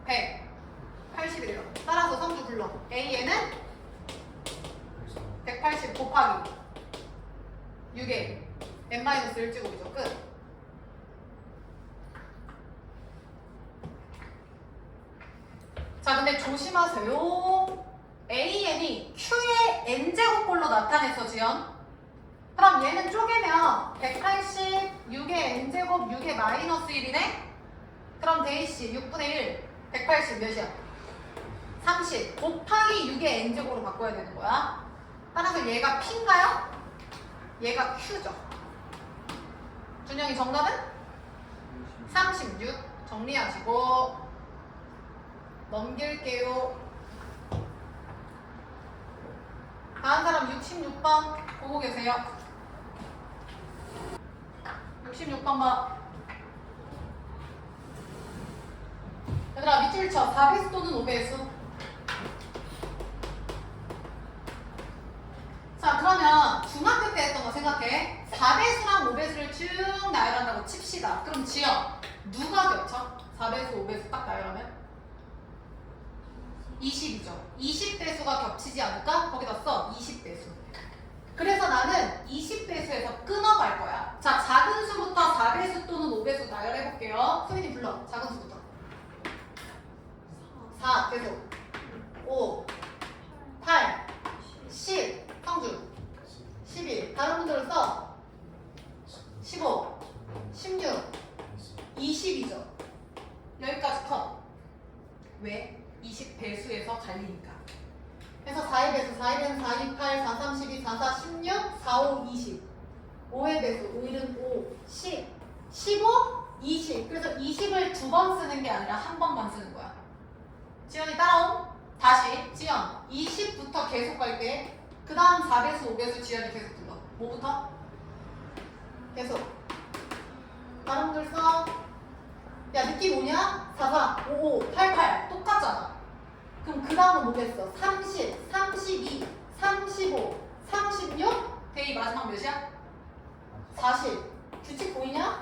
181이요. 따라서 성주 불러. A에는 180 곱하기 6에 n-1제곱이죠. 끝. 자 근데 조심하세요. AN이 Q의 n제곱꼴로 나타냈어 지연. 그럼 얘는 쪼개면 180 6의 n제곱 6의 마이너스 1이네. 그럼 데이씨 6분의 1 180 몇이야? 30 곱하기 6의 n제곱으로 바꿔야 되는 거야. 따라서 얘가 P인가요? 얘가 Q죠. 준영이 정답은? 36 정리하시고 넘길게요. 다음 사람 66번 보고 계세요. 66번 봐. 얘들아 밑줄 쳐. 4배수 또는 5배수. 자 그러면 중학교 때 했던 거 생각해. 4배수랑 5배수를 쭉 나열한다고 칩시다. 그럼 지연 누가 겹쳐? 4배수 5배수 딱 나열하면 20이죠. 20배수가 겹치지 않을까? 거기다 써. 20배수. 그래서 나는 20배수에서 끊어갈 거야. 자, 작은 수부터 4배수 또는 5배수 나열해볼게요. 수빈이 불러. 작은 수부터. 4 계속. 5, 8, 10. 성주. 11. 다른 분들은 써. 15, 16, 20이죠. 여기까지 컷. 왜? 20배수에서 갈리니까. 그래서 4의 배수, 4의 배는 4, 2, 8, 4, 3, 12, 4, 4, 16, 4, 5, 20. 5의 배수, 5일은 5, 10, 15, 20. 그래서 20을 두 번 쓰는 게 아니라 한 번만 쓰는 거야. 지연이 따라옴. 다시 지연 20부터 계속 갈게. 그 다음 4배수, 5배수 지연이 계속 불러. 뭐부터? 계속. 다른 분들 써. 야 느낌 뭐냐? 4, 4, 5, 5, 8, 8 똑같잖아. 그럼 그 다음은 뭐겠어? 30, 32, 35, 36 대이 마지막 몇이야? 40. 규칙 보이냐?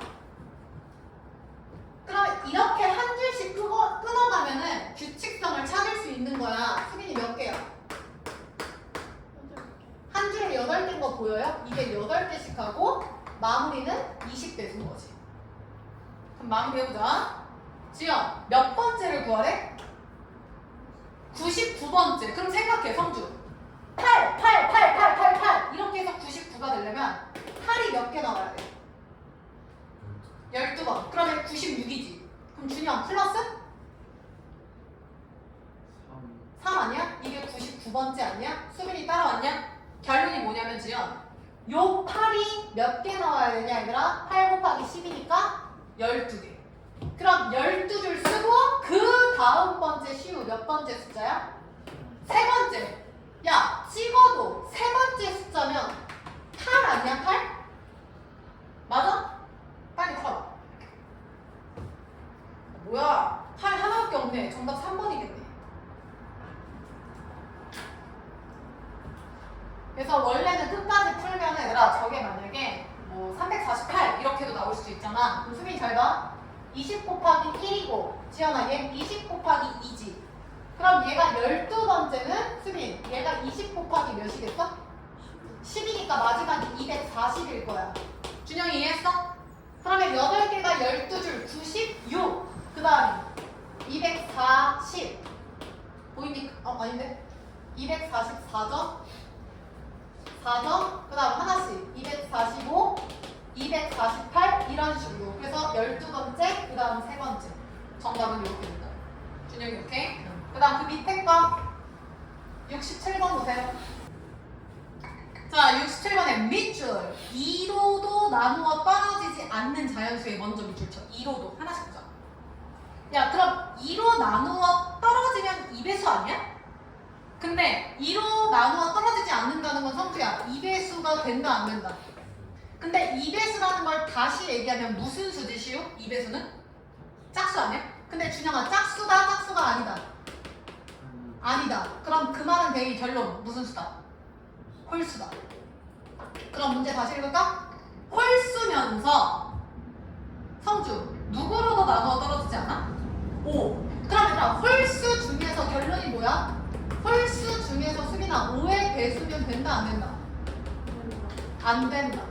그럼 이렇게 한 줄씩 끊어가면은 규칙성을 찾을 수 있는 거야. 수빈이 몇 개야? 한 줄에 8개인 거 보여요? 이게 8개씩 하고 마무리는 20배수인 거지. 그럼 마무리 해보자. 지연 몇 번째를 구하래? 99번째. 그럼 생각해 성주. 8, 8, 8, 8, 8, 8 이렇게 해서 99가 되려면 8이 몇 개 나와야 돼? 12번. 그러면 96이지. 그럼 준영 플러스? 3 아니야? 이게 99번째 아니야? 수빈이 따라왔냐? 결론이 뭐냐면 지연 요 8이 몇 개 나와야 되냐 얘들아? 8 곱하기 10이니까 12개. 그럼 12줄 쓰고 그 다음 번째 시우 몇 번째 숫자야? 세 번째. 야 찍어도 세 번째 숫자면 8 아니야 8? 맞아? 빨리 털어. 뭐야 8 하나밖에 없네. 정답 3번이겠네. 그래서 원래는 끝까지 풀면 얘들아 저게 만약에 뭐 348 이렇게도 나올 수 있잖아. 그럼 수빈이 잘 봐. 20 곱하기 1이고 지연아 얘 20 곱하기 2지. 그럼 얘가 12번째는 수빈 얘가 20 곱하기 몇이겠어? 10이니까 마지막이 240일 거야. 준영이 이해했어? 그러면 8개가 12줄 96. 그 다음에 240 보입니까? 아닌데? 244점 4점 그 다음 하나씩 245 248 이런 식으로. 그래서 12번째 그 다음 3번째 정답은 이렇게 된다. 준영이 오케이? 그 다음 그 밑에 거 67번 보세요. 자 67번에 밑줄 2로도 나누어 떨어지지 않는 자연수에 먼저 밑줄 쳐. 2로도 하나씩 보자. 야 그럼 2로 나누어 떨어지면 2배수 아니야? 근데 2로 나누어 떨어지지 않는다는 건 성수야 2배수가 된다 안 된다? 근데 2배수라는 걸 다시 얘기하면 무슨 수지 시우? 2배수는? 짝수 아니야? 근데 준영아 짝수다 짝수가 아니다. 아니다. 그럼 그 말은 대의 결론 무슨 수다? 홀수다. 그럼 문제 다시 읽을까? 홀수면서 성주 누구로도 나누어 떨어지지 않아? 5. 그럼 얘들아 홀수 중에서 결론이 뭐야? 홀수 중에서 수빈아 5의 배수면 된다 안 된다? 안 된다.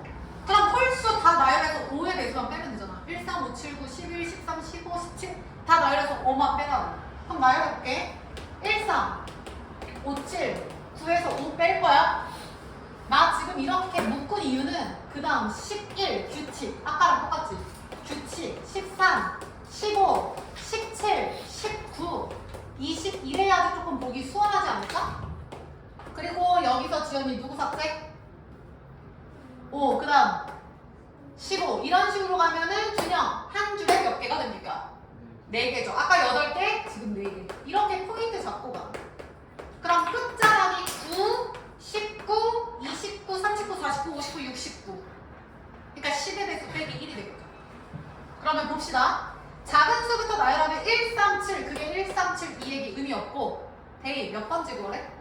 그럼 홀수 다 나열해서 5의 배수만 빼면 되잖아. 1, 3, 5, 7, 9, 11, 13, 15, 17 다 나열해서 5만 빼라고. 그럼 나열해볼게. 1, 3, 5, 7, 9에서 5 뺄 거야. 나 지금 이렇게 묶은 이유는 그 다음 11 규칙 아까랑 똑같지? 규칙 13, 15, 17, 19 20 이래야지 조금 보기 수월하지 않을까? 그리고 여기서 지연이 누구 삭제? 5 그 다음 15 이런 식으로 가면은 준영 한 줄에 몇 개가 됩니까? 4개죠. 아까 8개 지금 4개 이렇게 포인트 잡고 가. 그럼 끝자락이 9, 19, 29, 39, 49, 59, 69 그러니까 10의 배수 빼기 1이 되겠죠. 그러면 봅시다. 작은 수부터 나열하면 1, 3, 7 그게 1, 3, 7, 2에게 의미 없고 대희 몇 번째 구하래?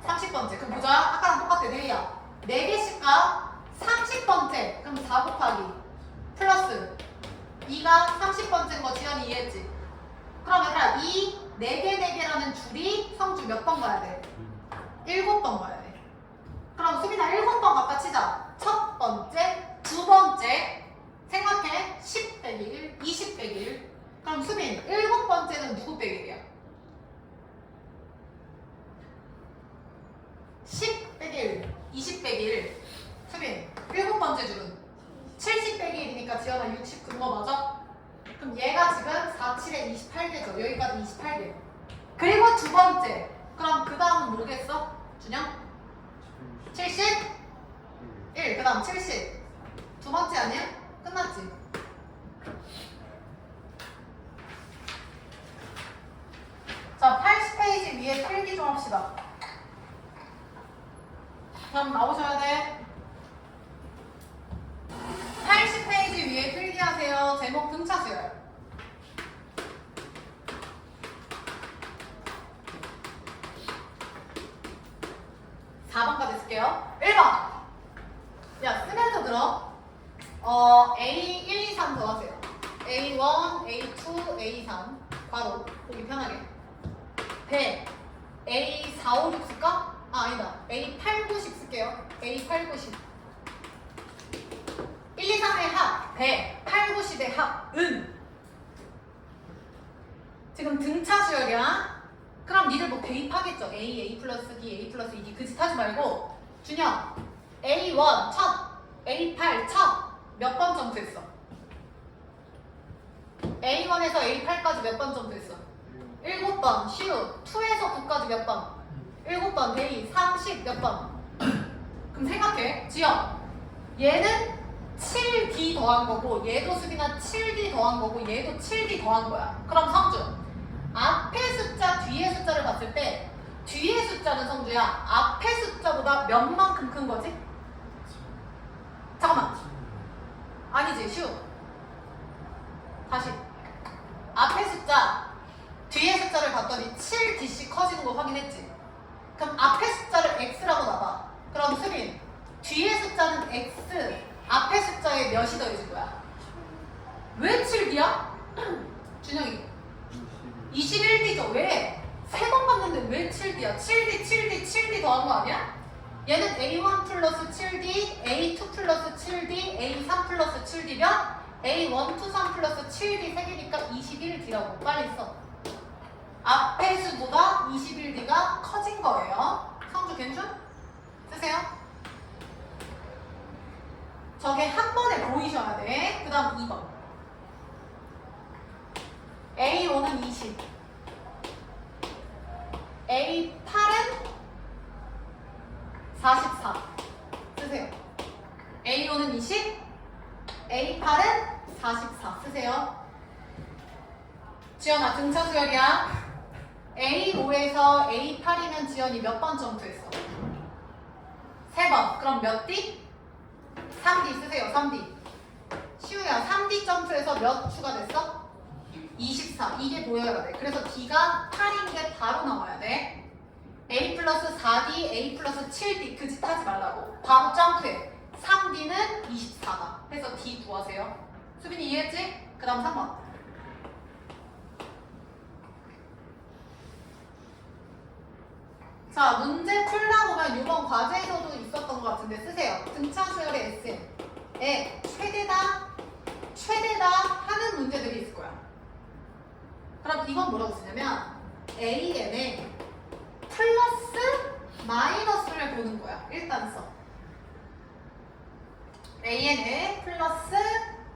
30번째. 그럼 보자. 아까랑 똑같아 대희야. 4개씩 가 30번째 그럼 4 곱하기 플러스 2가 30번째인 거 지연이 이해했지? 그럼 얘들아 이 4개라는 줄이 성주 몇 번 가야 돼? 7번 가야 돼. 그럼 수빈아 7번 갖다 치자. 첫 번째, 두 번째 생각해. 10 빼기 1, 20 빼기 1. 그럼 수빈 7번째는 누구 빼기 1이야? 10 빼기 1, 20 빼기 1. 수빈 7번째 줄은 70 빼기 1이니까 지연아 60 근거 맞아? 그럼 얘가 지금 4, 7에 28개죠. 여기까지 28개. 그리고 두 번째. 그럼 그 다음은 뭐겠어? 준영? 70? 1. 그 다음 70. 두 번째 아니야? 끝났지? 자, 80페이지 위에 필기 좀 합시다. 그럼 나오셔야 돼. 80페이지 위에 필기하세요. 제목 등차 수열. 쓸게요. 1번. 야, 쓰면서 들어. A 1, 2, 3 더하세요. A1, A2, A3. 바로 보기 편하게. 100. A 4, 5, 6 쓸까? 아, 아니다. A 8, 9, 10 쓸게요. A 8, 9, 10. 1, 2, 3의 합. 100. 8, 9, 10의 합. 은. 지금 등차 수열이야. 그럼 니들 뭐 대입하겠죠? A, A 플러스 D, A 플러스 2D 그 짓 하지 말고 준영 A1 첫, A8 첫 몇 번 점수했어? A1에서 A8까지 몇 번 점수했어? 7번. 시우 2에서 9까지 몇 번? 7번. 데이 30 몇 번? 그럼 생각해. 지영 얘는 7D 더한 거고 얘도 수빈아 7D 더한 거고 얘도 7D 더한 거야. 그럼 성주 앞에 숫자, 뒤에 숫자를 봤을 때 뒤에 숫자는 성주야 앞에 숫자보다 몇 만큼 큰 거지? 잠깐만. 아니지, 슈. 다시. 앞에 숫자, 뒤에 숫자를 봤더니 7D씩 커지는 거 확인했지? 그럼 앞에 숫자를 x라고 놔봐. 그럼 수빈 뒤에 숫자는 x, 앞에 숫자에 몇이 더해진 거야? 왜 7D야? 준영이 21D죠. 왜? 3번 봤는데 왜 7D야? 7D 더한 거 아니야? 얘는 A1 플러스 7D, A2 플러스 7D, A3 플러스 7D면 A1, 2, 3 플러스 7D 3개니까 21D라고 빨리 써. 앞에 수보다 21D가 커진 거예요. 성주 괜찮? 쓰세요. 저게 한 번에 보이셔야 돼. 그 다음 2번. A5는 20. A8은 44. 쓰세요. A5는 20. A8은 44. 쓰세요. 지연아 등차 수열이야. A5에서 A8이면 지연이 몇 번 점프했어? 3번. 그럼 몇 D? 3D 쓰세요. 3D. 시우야 3D 점프에서 몇 추가됐어? 24. 이게 보여야 돼. 그래서 D가 8인 게 바로 나와야 돼. A 플러스 4D, A 플러스 7D 그 짓 하지 말라고. 바로 점프해. 3D는 24다. 해서 D 구하세요. 수빈이 이해했지? 그 다음 3번. 자, 문제 풀다 보면 이번 과제에서도 있었던 것 같은데 쓰세요. 등차 수열의 SN에 최대다 하는 문제들이 있을 거야. 그럼 이건 뭐라고 쓰냐면 AN에 플러스 마이너스를 보는 거야. 일단 써. AN에 플러스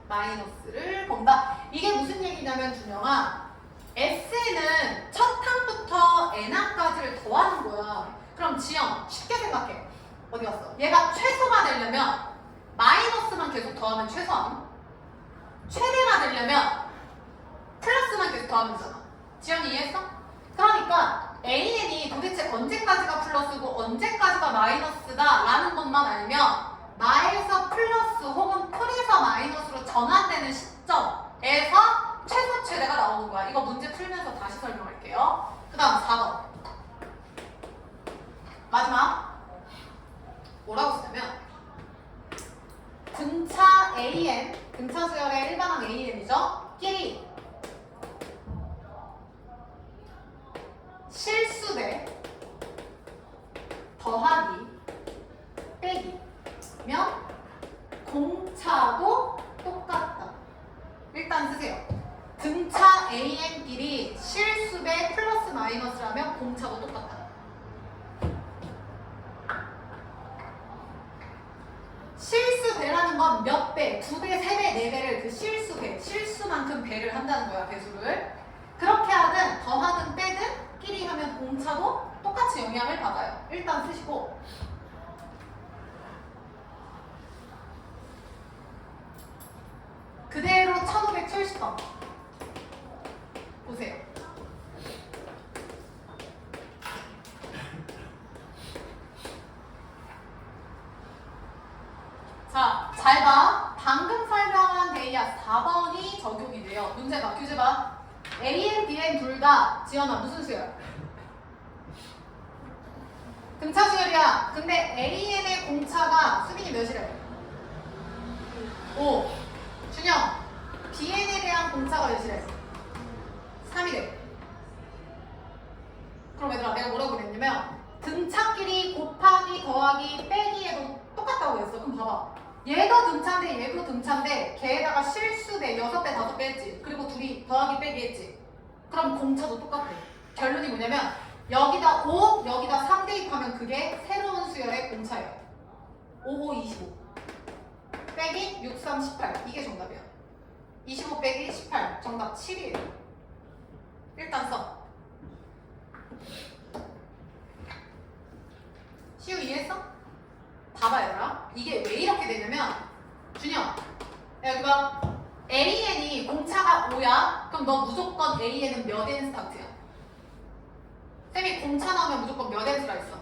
마이너스를 본다. 이게 무슨 얘기냐면 준영아, S는 첫 항부터 N항까지를 더하는 거야. 그럼 지영 쉽게 생각해. 어디 갔어? 얘가 최소가 되려면 마이너스만 계속 더하면 최소함, 최대가 되려면 플러스만 계속 더하면 되잖아. 지영이 이해했어? 그러니까 AN이 도대체 언제까지가 플러스고 언제까지가 마이너스다 라는 것만 알면 마에서 플러스 혹은 풀에서 마이너스로 전환되는 시점에서 최소 최대가 나오는 거야. 이거 문제 풀면서 다시 설명할게요. 그 다음 4번. 마지막. 뭐라고 쓰냐면 등차 AN, 등차 수열의 일반항 AN이죠. 끼리 실수대 더하기 빼기면 공차도 똑같다. 일단 쓰세요. 등차 AN끼리 실수배 플러스 마이너스라면 공차도 똑같다. 실수배라는 건 몇 배, 2배, 3배, 4배를 그 실수배, 실수만큼 배를 한다는 거야, 배수를. 그렇게 하든 더하든 빼든 끼리 하면 공차도 똑같이 영향을 받아요. 일단 쓰시고 그대로 1570번 보세요. 자, 잘 봐. 방금 설명한 데이야 4번이 적용이 돼요. 문제 봐, 교재 봐. AN, BN 둘 다 지연아 무슨 수열? 등차 수열이야. 근데 AN의 공차가 수빈이 몇이래? 5. 준영, BN에 대한 공차가 몇이래? 3이래. 그럼 얘들아 내가 뭐라고 그랬냐면 등차끼리 곱하기 더하기 빼기에도 똑같다고 했어. 그럼 봐봐. 얘도 등차인데 얘도 등차인데 걔에다가 실수대 6배 5배 했지. 그리고 둘이 더하기 빼기 했지. 그럼 공차도 똑같아. 결론이 뭐냐면 여기다 5, 여기다 3 대입하면 그게 새로운 수열의 공차예요. 5, 5, 25 빼기 6, 3, 18 이게 정답이야. 25 빼기 18 정답 7이에요. 일단 써. 시우 이해했어? 봐봐 얘들아. 이게 왜 이렇게 되냐면 준영 여기 봐. AN이 공차가 5야. 그럼 너 무조건 AN은 몇 N 스타트야? 쌤이 공차 나오면 무조건 몇 N수라 했어?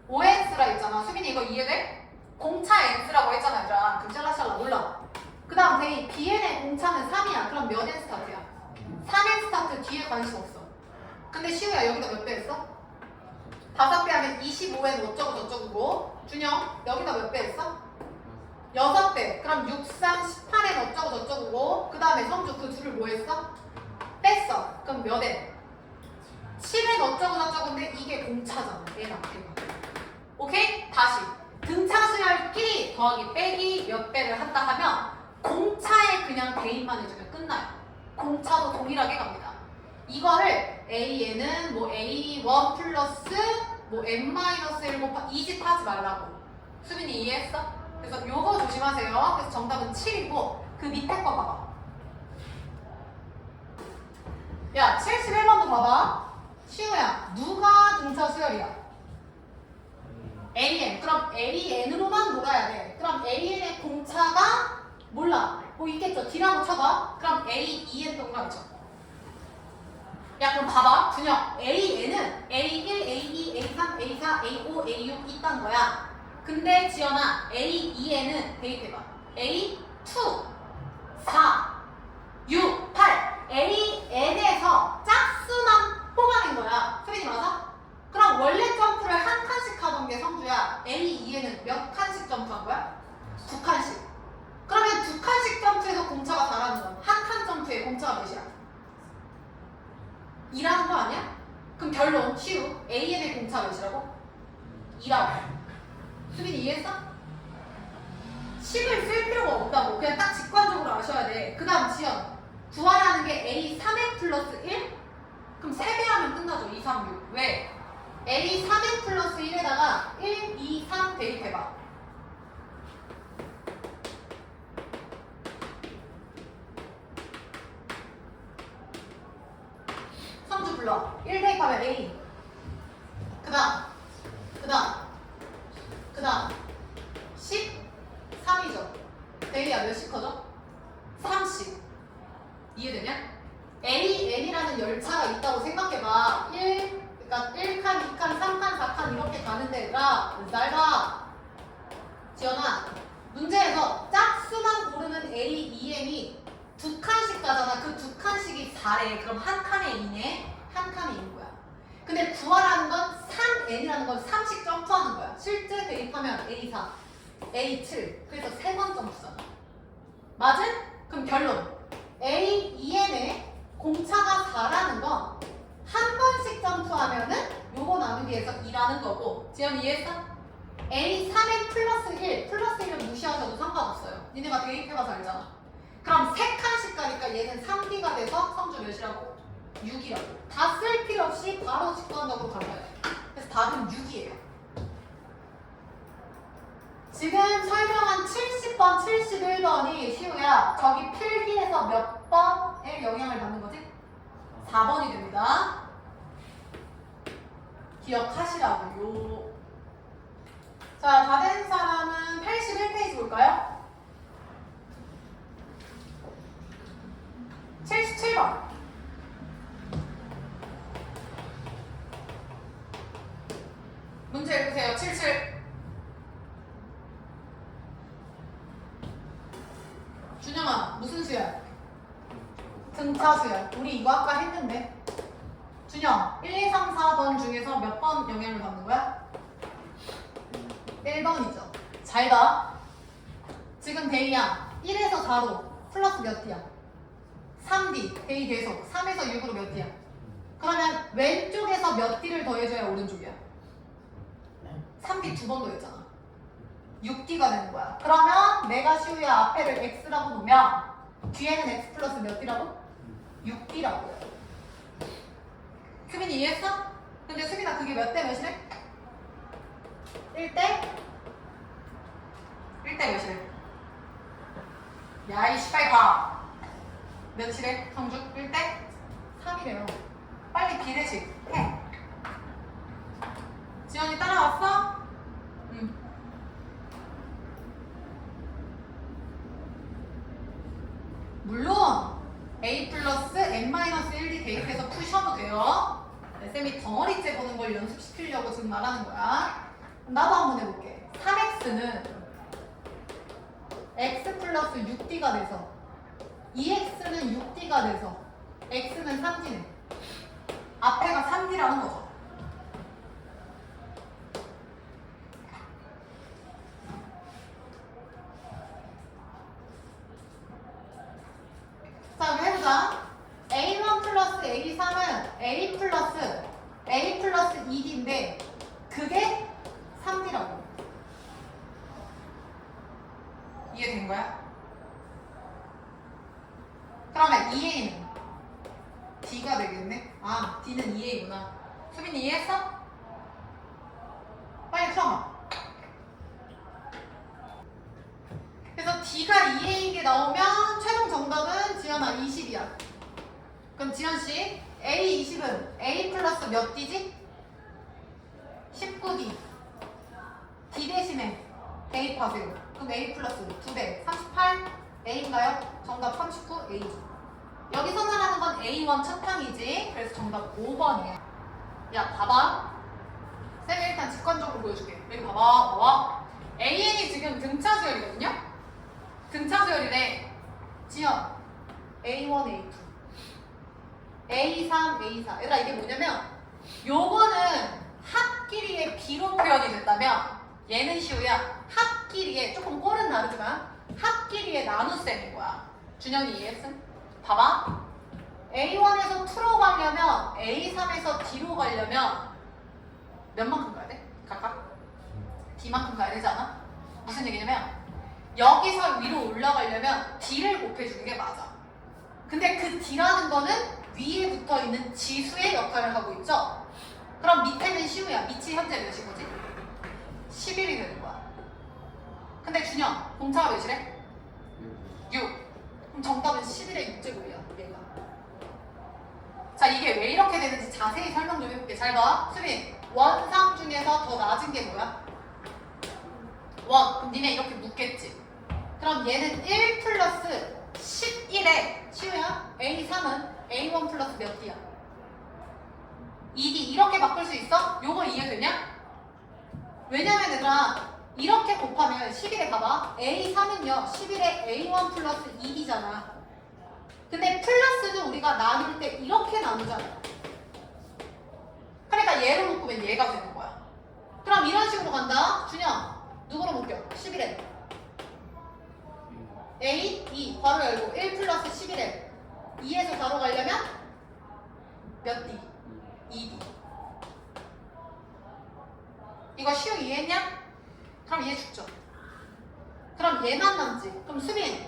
5N수라 했잖아. 수빈이 이거 이해돼? 공차 N수라고 했잖아 얘들아. 그럼 샬라샬라 몰라. 그 다음 데이 BN의 공차는 3이야. 그럼 몇 N 스타트야? 3N 스타트 뒤에 관심 없어. 근데 시우야 여기다 몇 배 했어? 5배 하면 25n 어쩌고 저쩌고. 준영, 여기다 몇 배 했어? 6배. 그럼 6, 3, 18n 어쩌고 저쩌고. 그 다음에 성주 그 둘을 뭐 했어? 뺐어. 그럼 몇 n? 7n 어쩌고 저쩌고인데 이게 공차잖아. n 앞에가. 오케이? 다시. 등차수열끼리 더하기 빼기 몇 배를 한다 하면 공차에 그냥 대입만 해주면 끝나요. 공차도 동일하게 갑니다. 이거를 AN은 뭐 A1 플러스 뭐 N-1 곱하기 이 짓 하지 말라고. 수빈이 이해했어? 그래서 요거 조심하세요. 그래서 정답은 7이고 그 밑에 거 봐봐. 야 71번도 봐봐. 시우야 누가 등차 수열이야? AN. 그럼 AN으로만 놀아야 돼. 그럼 AN의 공차가 몰라. 뭐 있겠죠? D라고 쳐봐. 그럼 A2N 동그라미 쳐. 야 그럼 봐봐. 준영. AN은 A1, A2, A3, A4, A5, A6 있단 거야. 근데 지연아 A2N은 대입해봐. A2, 4, 6, 8. AN에서 짝수만 뽑아낸 거야. 수빈이 맞아? 그럼 원래 점프를 한 칸씩 하던 게 성주야. A2에는 몇 칸씩 점프한 거야? 2칸씩. 그러면 2칸씩 점프해서 공차가 4라는 건 한 칸 점프에 공차가 몇이야? 2라는 거 아니야? 그럼 결론 시우 AN의 공차 몇이라고? 2라고. 수빈이 이해했어? 10을 쓸 필요가 없다고. 그냥 딱 직관적으로 아셔야 돼. 그 다음 지연. 구하라는 게 A3N 플러스 1? 그럼 3배 하면 끝나죠. 2, 3, 6. 왜? A3N 플러스 1에다가 1, 2, 3 대입해봐. 성주 불러. 1 대입하면 A. 그 다음 13이죠. A야 몇씩 커져? 30. 이해되냐? AN이라는 열차가 있다고 생각해봐. 그러니까 1칸, 2칸, 3칸, 4칸 이렇게 가는데 얘들아 날 봐. 지연아 문제에서 짝수만 고르는 A2N이 2칸씩 가잖아. 그 2칸씩이 4래. 그럼 한 칸에 2네. 한 칸에 2인 거야. 근데 구하라는 건 3N이라는 건 3씩 점프하는 거야. 실제 대입하면 A4, A7. 그래서 3번 점프잖아. 맞은? 그럼 결론. A2N에 공차가 4라는 건 한 번씩 점프하면은 요거 나누기해서 2라는 거고. 지연 이해했어? A3N 플러스 1, 플러스 1은 무시하셔도 상관없어요. 니네가 대입해봐서 알잖아. 그럼 3칸씩 가니까 얘는 3D가 돼서 성주 몇이라고? 6이라고. 다 쓸 필요 없이 바로 직관적으로 가져야 돼. 그래서 답은 6이에요. 지금 설명한 70번, 71번이 시우야 저기 필기에서 몇 번의 영향을 받는 거지? 4번이 됩니다. 기억하시라고요. 자, 다 된 사람은 81페이지 볼까요? 77번. 문제 읽으세요. 77. 준영아, 무슨 수열? 등차 수열. 우리 이거 아까 했는데. 준영, 1, 2, 3, 4번 중에서 몇 번 영향을 받는 거야? 1번이죠. 잘 봐. 지금 데이야. 1에서 4로 플러스 몇 D야? 3D. 데이 계속. 3에서 6으로 몇 D야? 그러면 왼쪽에서 몇 D를 더해줘야 오른쪽이야? 3D 두 번 더했잖아. 6D가 되는 거야. 그러면 내가 시우야 앞에를 X라고 놓으면 뒤에는 X 플러스 몇 D라고? 6D라고요. 수빈이 이해했어? 근데 수빈아 그게 몇 대 몇이래? 1대? 1대 몇이래? 야 이 씨발 봐. 몇이래? 성주? 1대? 3이래요. 빨리 비례식 해. 지연이 따라왔어? 응. 물론 A 플러스 N-1D 대입해서 푸셔도 돼요. 네, 쌤이 덩어리째 보는 걸 연습시키려고 지금 말하는 거야. 나도 한번 해볼게. 3x는 x 플러스 6d가 돼서 2x는 6d가 돼서 x는 3d네. 앞에가 3d라는 거죠. 이해된 거야? 그러면 2A는 D가 되겠네? 아, D는 2A구나. 수빈이 이해했어? 빨리 풀어봐. 그래서 D가 2A인 게 나오면 최종 정답은 지연아 20이야. 그럼 지연씨 A 20은 A 플러스 몇 D지? 19D. D 대신에 대입하세요. 그럼 A 플러스 2배 38 A인가요? 정답 39 A죠. 여기서 말하는 건 A1 첫항이지. 그래서 정답 5번이야. 야 봐봐. 쌤이 일단 직관적으로 보여줄게. 여기 봐봐. AN이 지금 등차 수열이거든요? 등차 수열이래. 지연 A1, A2 A3, A4. 얘들아 이게 뭐냐면 요거는 합끼리의 비로 표현이 됐다면 얘는 시우야 합끼리의 조금 꼴은 다르지만 합끼리의 나눗셈인 거야. 준영이 이해했음? 봐봐. A1에서 2로 가려면 A3에서 D로 가려면 몇만큼 가야 돼? 각각? D만큼 가야 되지 않아? 무슨 얘기냐면 여기서 위로 올라가려면 D를 곱해주는 게 맞아. 근데 그 D라는 거는 위에 붙어있는 지수의 역할을 하고 있죠? 그럼 밑에는 시우야. 밑이 현재 몇인 거지? 11이 되는 거야. 근데 준영, 공차가 몇이래? 6. 그럼 정답은 11의 6제곱이야. 얘가. 자, 이게 왜 이렇게 되는지 자세히 설명 좀 해볼게. 잘 봐. 수빈, 원상 중에서 더 낮은 게 뭐야? 원. 그럼 니네 이렇게 묻겠지. 그럼 얘는 1 플러스 11에 시우야. A3은 A1 플러스 몇 D야? 2D. 이렇게 바꿀 수 있어? 요거 이해되냐? 왜냐면 얘들아 이렇게 곱하면 11에 봐봐. A3은요 11에 A1 플러스 2D잖아. 근데 플러스는 우리가 나눌 때 이렇게 나누잖아. 그러니까 얘로 묶으면 얘가 되는 거야. 그럼 이런 식으로 간다. 준영 누구로 묶여? 11에 A, 2 괄호 열고 1 플러스 11에 2에서 괄호 가려면 몇 D? 2D. 이거 시우 이해했냐? 그럼 얘 죽죠. 그럼 얘만 남지. 그럼 수빈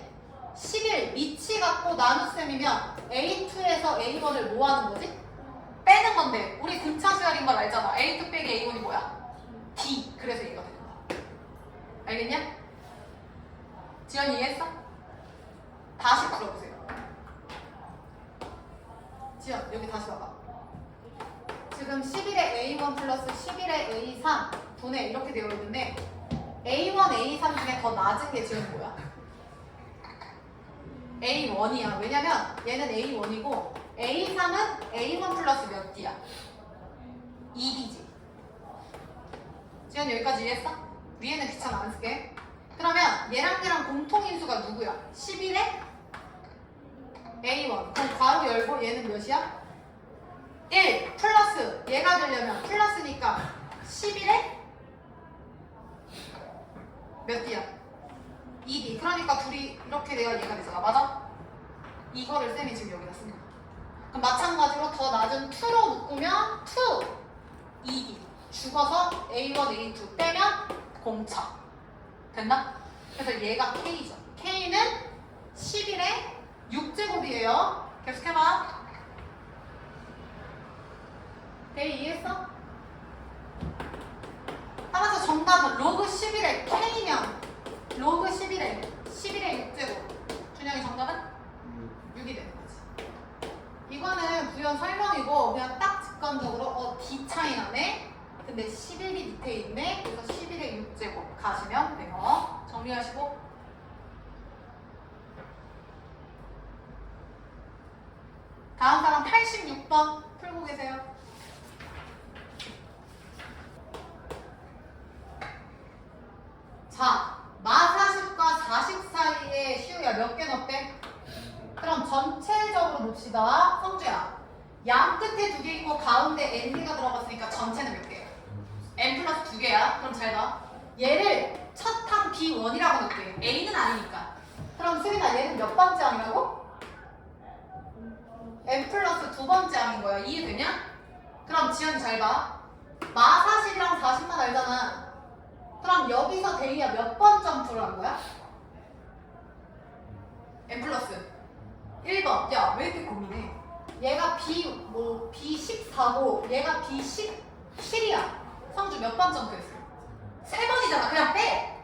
11 밑이 같고 나눗셈이면 A2에서 A1을 뭐 하는 거지? 빼는 건데 우리 등차 수열인 걸 알잖아. A2 빼기 A1이 뭐야? D. 그래서 얘가 되는 거야. 알겠냐? 지연이 이해했어? 다시 풀어보세요. 지연 여기 다시 봐봐. 지금 11의 A1 플러스 11의 A3 분의 이렇게 되어 있는데 A1, A3 중에 더 낮은 게 지금 뭐야? A1이야. 왜냐면 얘는 A1이고 A3은 A1 플러스 몇 D야? 2D지. 지금 여기까지 이해했어? 위에는 귀찮아 안 쓸게. 그러면 얘랑 공통인수가 누구야? 11에 A1. 그럼 괄호 열고 얘는 몇이야? 1 플러스 얘가 되려면 플러스니까 11에 몇 D야? 2D. 그러니까 둘이 이렇게 돼야 얘가 되잖아. 맞아? 이거를 쌤이 지금 여기다 쓴 거야. 그럼 마찬가지로 더 낮은 2로 묶으면 2, 2D. 죽어서 A1, A2 빼면 공차. 됐나? 그래서 얘가 K죠. K는 11의 6제곱이에요. 계속해봐. 대리 이해했어? 따라서 정답은 로그 11의 K면 로그 11의 6제곱. 준영이 정답은? 6이 되는 거지. 이거는 부연 설명이고 그냥 딱 직관적으로 D 차이 나네? 근데 11이 밑에 있네? 그래서 11의 6제곱 가시면 돼요. 정리하시고. 다음 사람 86번 풀고 계세요. 자, 마40과 40 사이에 시우야 몇 개 넣게? 그럼 전체적으로 봅시다. 성주야, 양 끝에 2개 있고 가운데 ND가 들어갔으니까 전체는 몇 개야? N 플러스 2개야. 그럼 잘 봐. 얘를 첫 항 B1이라고 넣을게. A는 아니니까. 그럼 수빈아 얘는 몇 번째 항이라고? N 플러스 2번째 항인 거야. 이해되냐? 그럼 지연이 잘 봐. 마40이랑 40만 알잖아. 그럼 여기서 데이야 몇 번 점프를 한 거야? n 플러스 1번. 야, 왜 이렇게 고민해? 얘가 B14고 얘가 B17이야. 성주 몇 번 점프했어? 3번이잖아. 그냥 빼.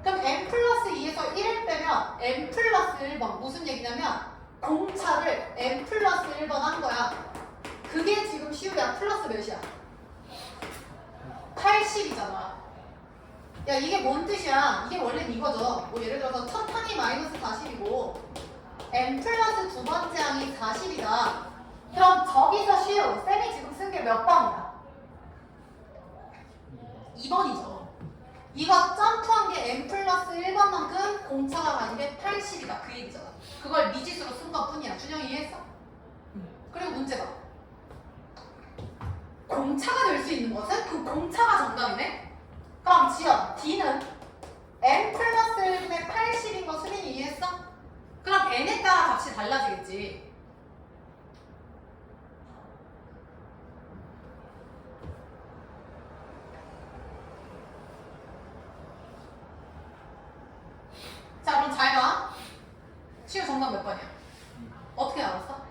그럼 n 플러스 2에서 1을 빼면 n 플러스 1번. 무슨 얘기냐면 공차를 n 플러스 1번 한 거야. 그게 지금 시우야. 플러스 몇이야? 80이잖아. 야, 이게 뭔 뜻이야? 이게 원래 이거죠. 뭐 예를 들어서 첫 항이 마이너스 40이고 n 플러스 두 번째 항이 40이다. 그럼 저기서 시우, 쌤이 지금 쓴 게 몇 번이야? 2번이죠. 이거 점프한 게 n 플러스 1번만큼 공차가 가는 게 80이다. 그 얘기잖아. 그걸 미지수로 쓴 것 뿐이야. 준영이 이해했어? 그리고 문제가 공차가 될 수 있는 것은 그 공차가 정답이네? 그럼 지연, D는 n 플러스 1분의 80인 거 수빈이 이해했어? 그럼 n에 따라 값이 달라지겠지. 자, 그럼 잘 봐. 시우 정답 몇 번이야? 어떻게 알았어?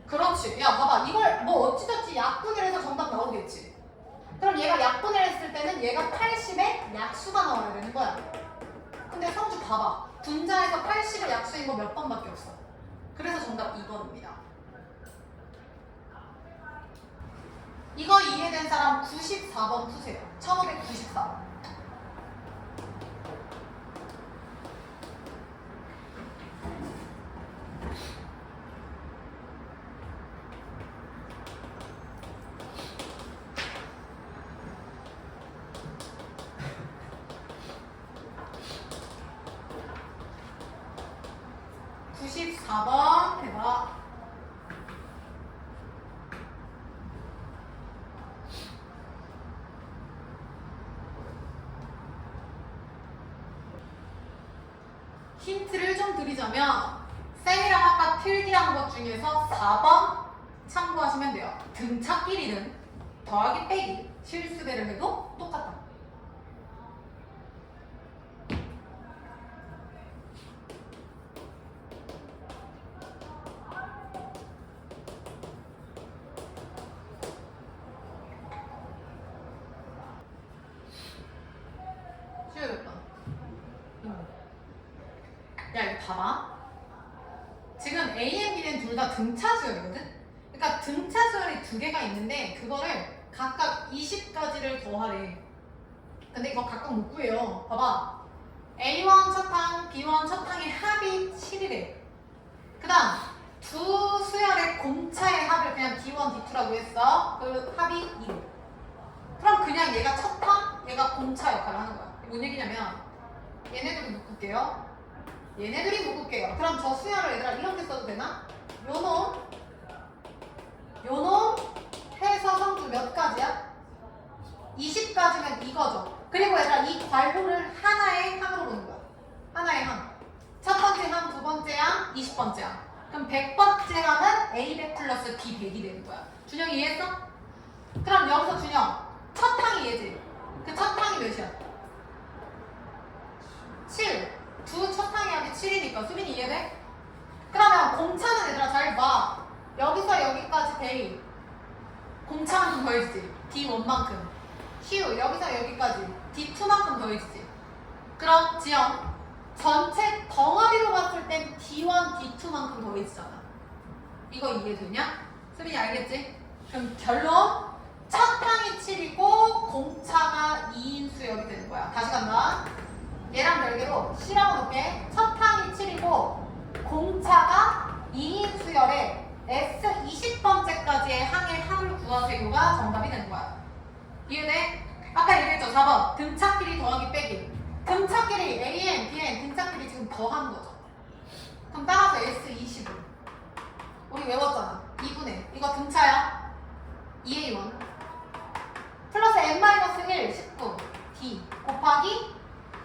그렇지. 야, 봐봐. 이걸 뭐 어찌저찌 약분을 해서 정답 나오겠지. 그럼 얘가 약분을 했을 때는 얘가 80의 약수가 나와야 되는 거야. 근데 성주 봐봐. 분자에서 80의 약수인 거 몇 번밖에 없어. 그래서 정답 2번입니다. 이거 이해된 사람 94번 푸세요. 1594번. (94번) 해봐. 힌트를 좀 드리자면 쌤이랑 아까 필기한 것 중에서 4번 참고하시면 돼요. 등차끼리는 더하기 빼기 실수배를 해도 똑같다. 야, 이거 봐봐. 지금 A, B는 둘 다 등차수열이거든? 그러니까 등차수열이 두 개가 있는데 그거를 각각 20가지를 더하래. 근데 이거 각각 못 구해요. 봐봐. A1 첫 항, B1 첫 항의 합이 7이래. 그 다음 두 수열의 공차의 합을 그냥 D1, D2라고 했어. 그 합이 2. 그럼 그냥 얘가 첫 항, 얘가 공차 역할을 하는 거야. 뭔 얘기냐면 얘네들도 묶을게요. 얘네들이 묶을게요. 그럼 저 수열을 얘들아 이렇게 써도 되나? 요놈 해서 성주 몇 가지야? 20가지면 이거죠. 그리고 얘들아 이 괄호를 하나의 항으로 보는 거야. 하나의 항. 첫 번째 항, 두 번째 항, 20번째 항. 그럼 100번째 항은 A100 플러스 B100이 되는 거야. 준영이 이해했어? 그럼 여기서 준영 첫 항이 얘지. 그 첫 항이 몇이야? 7. 두 첫 항이 합이 7이니까 수빈이 이해돼? 그러면 공차는 얘들아 잘 봐. 여기서 여기까지 A 공차만큼 더해지지. D1만큼. 시우 여기서 여기까지 D2만큼 더해지지. 그럼 지영 전체 덩어리로 봤을 땐 D1, D2만큼 더해지잖아. 이거 이해되냐? 수빈이 알겠지? 그럼 결론 첫 항이 7이고 공차가 2인 수열이 되는 거야. 다시 간다. 얘랑 별개로 C라고 놓게. 첫 항이 7이고 공차가 2인 수열에 S 20번째까지의 항의 합을 구하세요가 정답이 되는 거야. 이해돼? 아까 얘기했죠. 4번 등차끼리 더하기 빼기. 등차끼리 AN, BN 등차끼리 지금 더하는 거죠. 그럼 따라서 S 20을 우리 외웠잖아. 2분의 이거 등차야. 2A1 플러스 N-1 10분 D 곱하기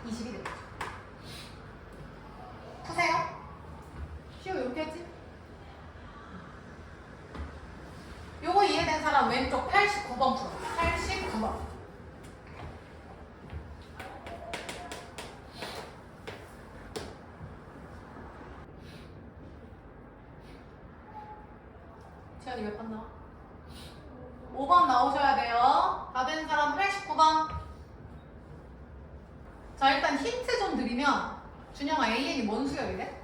20이 되겠죠. 푸세요. 시우 이렇게 했지? 요거 이해된 사람 왼쪽 89번 풀어. 89번. 지연이 몇 번 나와? 5번 나오셔야 돼요. 다 된 사람 89번. 자, 일단 힌트 좀 드리면 준영아 AN이 뭔 수열이래?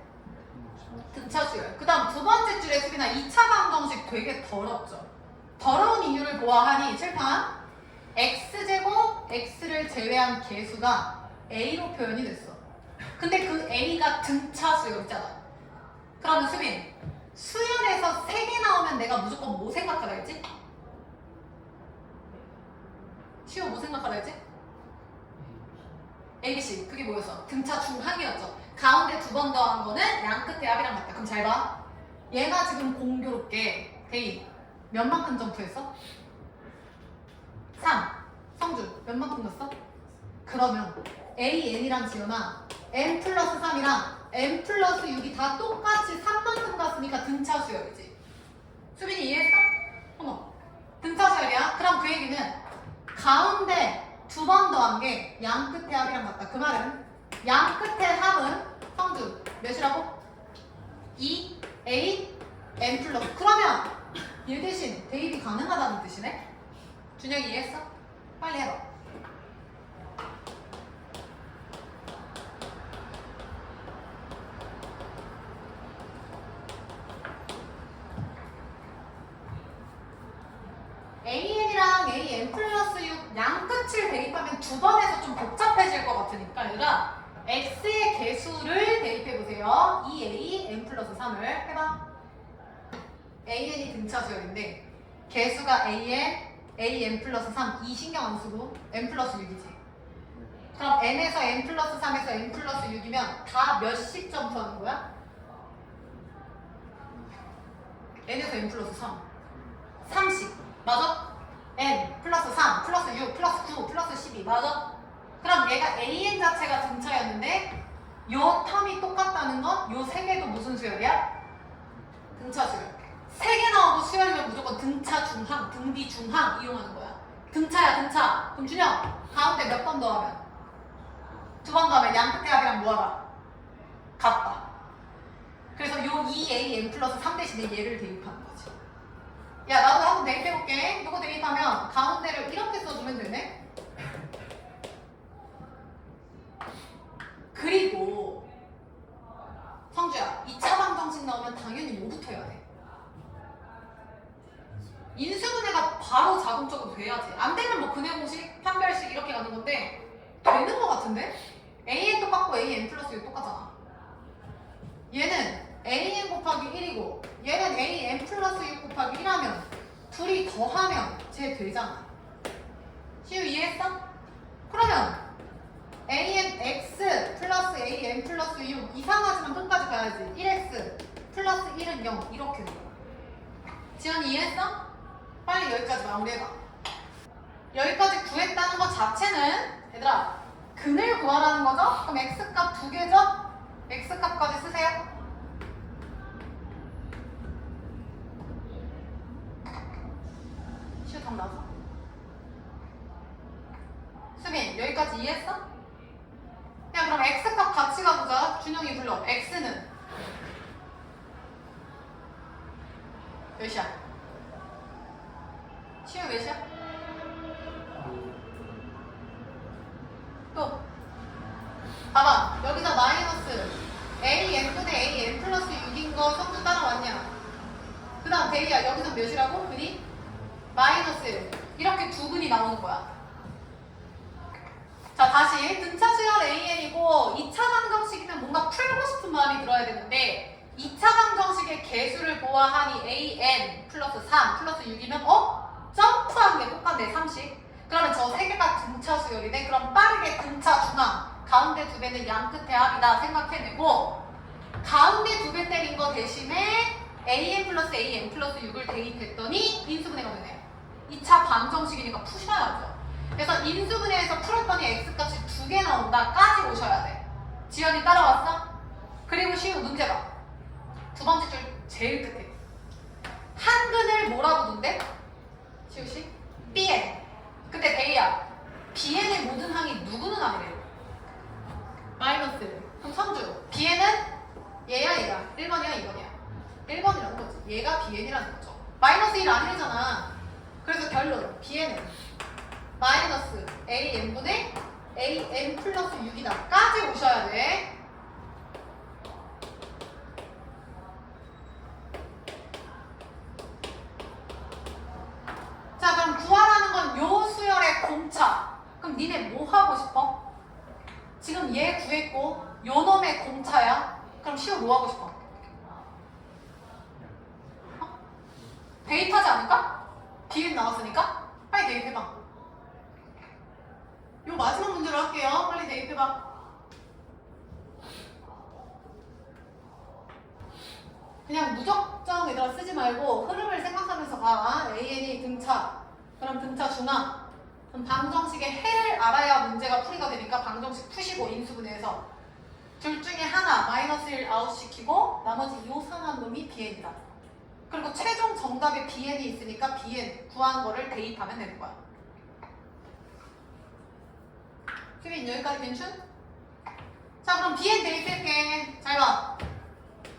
등차 수열. 그 다음 두 번째 줄에 수빈아 2차 방정식 되게 더럽죠? 더러운 이유를 보아하니 칠판 x제곱 x를 제외한 개수가 a로 표현이 됐어. 근데 그 a가 등차 수열이잖아. 그러면 수빈 수열에서 3개 나오면 내가 무조건 뭐 생각하라 했지? 시호 뭐 생각하라 했지? ABC 그게 뭐였어? 등차 중항이었죠. 가운데 두 번 더한 거는 양 끝의 합이랑 같다. 그럼 잘 봐. 얘가 지금 공교롭게 데이 몇 만큼 점프했어? 3. 성준 몇 만큼 갔어? 그러면 AN이랑 지연아 N 플러스 3이랑 N 플러스 6이 다 똑같이 3만큼 갔으니까 등차 수열이지. 수빈이 이해했어? 어머 등차 수열이야? 그럼 그 얘기는 가운데 두 번 더한 게 양 끝의 합이랑 같다. 그 말은 양 끝의 합은 성준 몇이라고? 2, A, N 플러스. 그러면 얘 대신 대입이 가능하다는 뜻이네? 준영이 이해했어? 빨리 해봐. AN이랑 AN 플러스 6 양 끝을 대입하면 두 번에서 좀 복잡해질 것 같으니까 얘들아 X의 개수를 대입해보세요. 2A, N 플러스 3을 해봐. AN이 등차 수열인데 개수가 AN 플러스 3 이 신경 안 쓰고 N 플러스 6이지. 그럼 N에서 N 플러스 3에서 N 플러스 6이면 다 몇씩 점프하는 거야? N에서 N 플러스 3 3씩 맞아? N 플러스 3 플러스 6 플러스 9 플러스 12 맞아? 그럼 얘가 AN 자체가 등차였는데 요 텀이 똑같다는 건 요 세 개도 무슨 수열이야? 등차 수열. 3개 나오고 수열이면 무조건 등차 중항, 등비 중항 이용하는 거야. 등차야 등차. 그럼 준영 가운데 몇 번 더하면? 2번 더하면 양 끝의 합이랑 뭐하라? 같다. 그래서 요 2AN 플러스 3 대신에 얘를 대입하는 거지. 야 나도 한번 대입해볼게. 요거 대입하면 가운데를 이렇게 써주면 되네. 그리고 성주야 2차 방정식 나오면 당연히 뭐부터 해야 돼? 인수분해가 바로 자동적으로 돼야지. 안 되면 뭐 근해 공식, 판별식 이렇게 가는 건데 되는 거 같은데? AN 똑같고 AN 플러스 6 똑같잖아. 얘는 AN 곱하기 1이고 얘는 AN 플러스 6 곱하기 1하면 둘이 더하면 쟤 되잖아. 시우 이해했어? 그러면 ANX 플러스 AN 플러스 6 이상하지만 끝까지 가야지. 1X 플러스 1은 0 이렇게 돼. 지연이 이해했어? 빨리 여기까지 마무리해봐. 여기까지 구했다는 것 자체는 얘들아 근을 구하라는 거죠? 그럼 X값 2개죠? X값까지 쓰세요. 시우 답 나왔어? 수빈 여기까지 이해했어? 야 그럼 X값 같이 가보자. 준영이 불러. X는 몇이야? 시우 몇이야? 또 봐봐 여기서 마이너스 AN분의 AN 플러스 6인 거 성주 따라왔냐? 그 다음 대리야 여기서 몇이라고? 근이? 마이너스 1 이렇게 두 근이 나오는 거야. 자 다시 등차 수열 AN이고 2차 방정식이면 뭔가 풀고 싶은 마음이 들어야 되는데 2차 방정식의 개수를 보아하니 AN 플러스 3 플러스 6이면 점프하는 게 똑같네 30. 그러면 저 세 개가 등차 수열이네. 그럼 빠르게 등차 중앙 가운데 두 배는 양 끝의 합이다 생각해내고 가운데 두 배 때린 거 대신에 AN 플러스 AN 플러스 6을 대입했더니 인수분해가 되네. 2차 방정식이니까 푸셔야죠. 그래서 인수분해에서 풀었더니 X값이 2개 나온다까지 오셔야 돼. 지연이 따라왔어? 그리고 시우 문제 봐. 두 번째 줄 제일 끝에 한근을 뭐라고 둔대? 시우씨? BN. 근데 데이야 BN의 모든 항이 누구는 아니래. 마이너스. 그럼 성주 BN은 얘야 얘야 1번이야 2번이야 1번이라는 거지. 얘가 BN이라는 거죠. 마이너스 1 아니잖아. 그래서 결론 bn은 마이너스 an분의 an 플러스 6이다 까지 오셔야 돼. 자, 그럼 구하라는 건 요 수열의 공차. 그럼 니네 뭐 하고 싶어? 지금 얘 구했고 요 놈의 공차야. 그럼 시우 뭐 하고 싶어? 어? 대입하지 않을까? bn 나왔으니까 빨리 대입해봐. 요 마지막 문제로 할게요. 빨리 대입해봐. 그냥 무적정 얘들아 쓰지 말고 흐름을 생각하면서 가. an이 등차. 그럼 등차 중앙. 그럼 방정식의 해를 알아야 문제가 풀이가 되니까 방정식 푸시고 인수분해해서 둘 중에 하나 마이너스 1 아웃시키고 나머지 요 상한 놈이 bn이다. 그리고 최종 정답에 bn이 있으니까 bn 구한 거를 대입하면 되는 거야. 수빈 여기까지 괜춘? 자, 그럼 bn 대입할게. 잘 봐.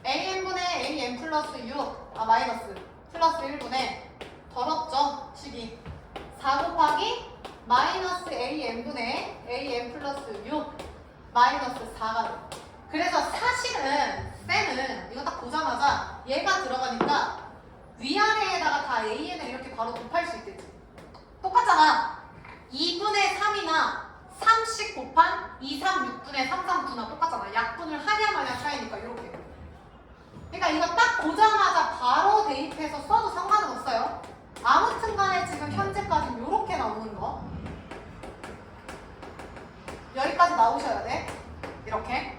an분의 an 플러스 6 마이너스 플러스 1분의 더럽죠? 식이 4 곱하기 마이너스 an분의 an 플러스 6 마이너스 4가 돼. 그래서 사실은 쌤은 이거 딱 보자마자 얘가 들어가니까 위아래에다가 다 an을 이렇게 바로 곱할 수 있겠지. 똑같잖아. 2분의 3이나 3씩 곱한 2, 3, 6분의 3, 3, 9나 똑같잖아. 약분을 하냐 마냐 차이니까 이렇게. 그러니까 이거 딱 보자마자 바로 대입해서 써도 상관은 없어요. 아무튼 간에 지금 현재까지 이렇게 나오는 거. 여기까지 나오셔야 돼. 이렇게.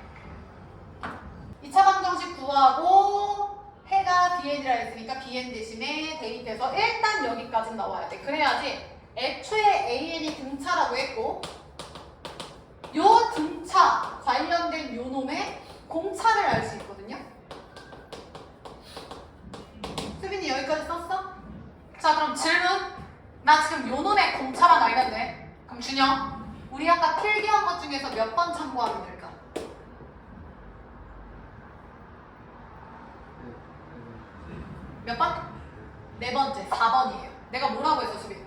2차 방정식 구하고 해가 bn이라 했으니까 bn 대신에 대입해서 일단 여기까지 나와야 돼. 그래야지 애초에 an이 등차라고 했고 요 등차 관련된 요 놈의 공차를 알 수 있거든요. 수빈이 여기까지 썼어? 자, 그럼 질문. 나 지금 요 놈의 공차만 알면 돼. 그럼 준영, 우리 아까 필기한 것 중에서 몇 번 참고하면 될까? 몇 번? 네 번째, 4번이에요. 내가 뭐라고 했어, 수빈?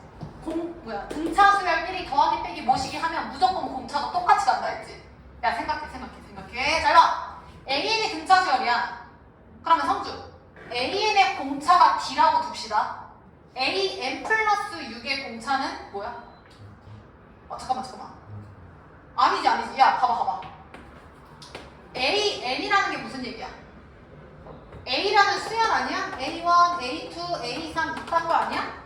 등차 수열 1이 더하기 빼기 모시기 하면 무조건 공차가 똑같이 간다 했지. 야, 생각해. 잘 봐. an이 등차 수열이야. 그러면 성주, an의 공차가 d라고 둡시다. an 플러스 6의 공차는 뭐야? 잠깐만. 아니지. 야, 봐봐. an이라는 게 무슨 얘기야? a라는 수열 아니야? a1, a2, a3 이딴 거 아니야?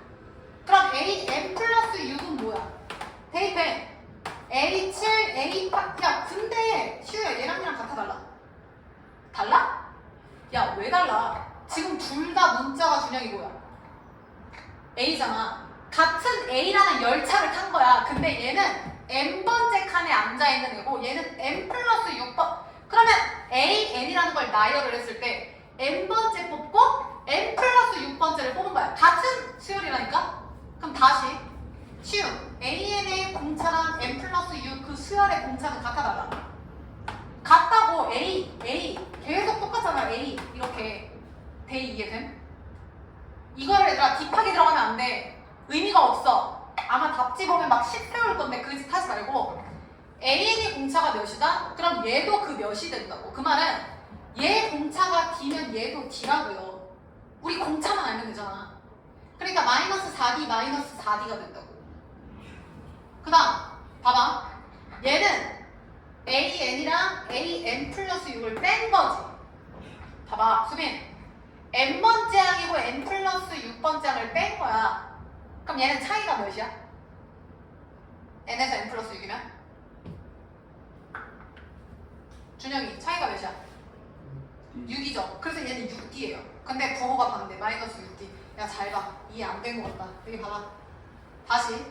그럼 an 플러스 6은 뭐야? 대입해. a7, a8. 야, 근데 시우야, 얘랑 같아 달라? 달라? 야, 왜 달라? 지금 둘 다 문자가 준영이 뭐야? a잖아. 같은 a라는 열차를 탄 거야. 근데 얘는 n번째 칸에 앉아있는 애고 얘는 n 플러스 6번. 그러면 an이라는 걸 나열을 했을 때 n번째 뽑고 n 플러스 6번째를 뽑은 거야. 같은 수열이라니까? 그럼 다시 시우, an의 공차랑 n 플러스 6 그 수열의 공차는 같아 달라? 같다고. a 계속 똑같잖아. a 이렇게 돼. 이해됨? 이거를 얘들아 딥하게 들어가면 안 돼. 의미가 없어. 아마 답지 보면 막 10 세울 건데 그 짓 하지 말고 an의 공차가 몇이다? 그럼 얘도 그 몇이 된다고. 그 말은 얘 공차가 d면 얘도 d라고요. 우리 공차만 알면 되잖아. 그러니까 마이너스 4d 마이너스 4d가 된다고. 그 다음 봐봐. 얘는 an이랑 an 플러스 6을 뺀 거지. 봐봐 수빈, n번째 항이고 n 플러스 6번째 항을 뺀 거야. 그럼 얘는 차이가 몇이야? n에서 n 플러스 6이면? 준영이 차이가 몇이야? 6이죠. 그래서 얘는 6d예요. 근데 부호가 반대. 마이너스 6d. 야, 잘 봐. 이해 안 된 것 같다. 여기 봐봐. 다시.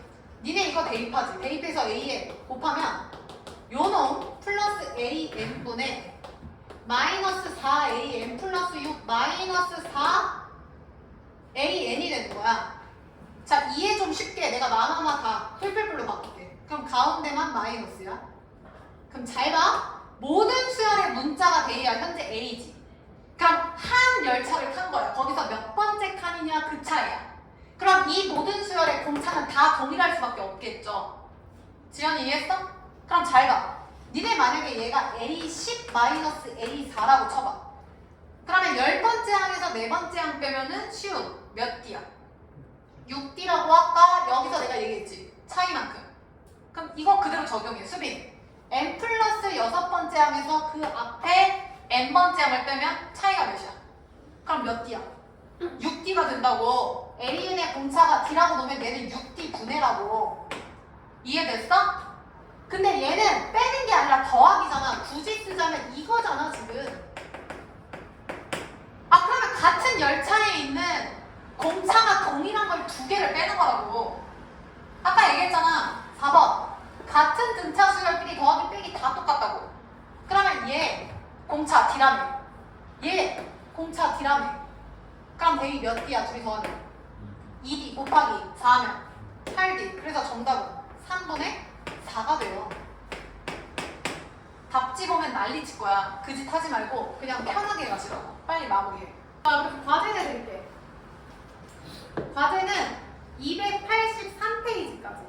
니네 이거 대입하지. 대입해서 a에 곱하면 요놈 플러스 an분의 마이너스 4an 플러스 6 마이너스 4an이 되는 거야. 자, 이해 좀 쉽게 내가 나눠나 다 풀풀풀로 바꿀게. 그럼 가운데만 마이너스야. 그럼 잘 봐. 모든 수열의 문자가 돼야 현재 a지. 그럼 한 열차를 탄 거야. 거기서 몇 번째 칸이냐 그 차이야. 그럼 이 모든 수열의 공차는 다 동일할 수밖에 없겠죠. 지연이 이해했어? 그럼 잘 봐. 니네 만약에 얘가 A10-A4라고 쳐봐. 그러면 10번째 항에서 4번째 항 빼면은 쉬운 몇 D야? 6D라고 아까 여기서 내가 얘기했지. 차이만큼. 그럼 이거 그대로 적용해. 수빈. n 플러스 6번째 항에서 그 앞에 n번째 항을 빼면 차이가 몇이야? 그럼 몇 D야? 6D가 된다고. An의 공차가 D라고 놓으면 얘는 6D 분해라고. 이해됐어? 근데 얘는 빼는 게 아니라 더하기잖아. 굳이 쓰자면 이거잖아 지금. 아 그러면 같은 열차에 있는 공차가 동일한 걸 2개를 빼는 거라고. 아까 얘기했잖아. 4번. 같은 등차 수열끼리 더하기 빼기 다 똑같다고. 그러면 얘 공차 D라며. 얘 공차 D라며. 그럼 대입 몇 D야 둘이 더하면? 2D 곱하기 4하면 8D. 그래서 정답은 3분의 4가 돼요. 답지 보면 난리 칠 거야. 그 짓 하지 말고 그냥 편하게 가시라고. 빨리 마무리해. 자, 그래서 과제 내드릴게. 과제는 283페이지까지.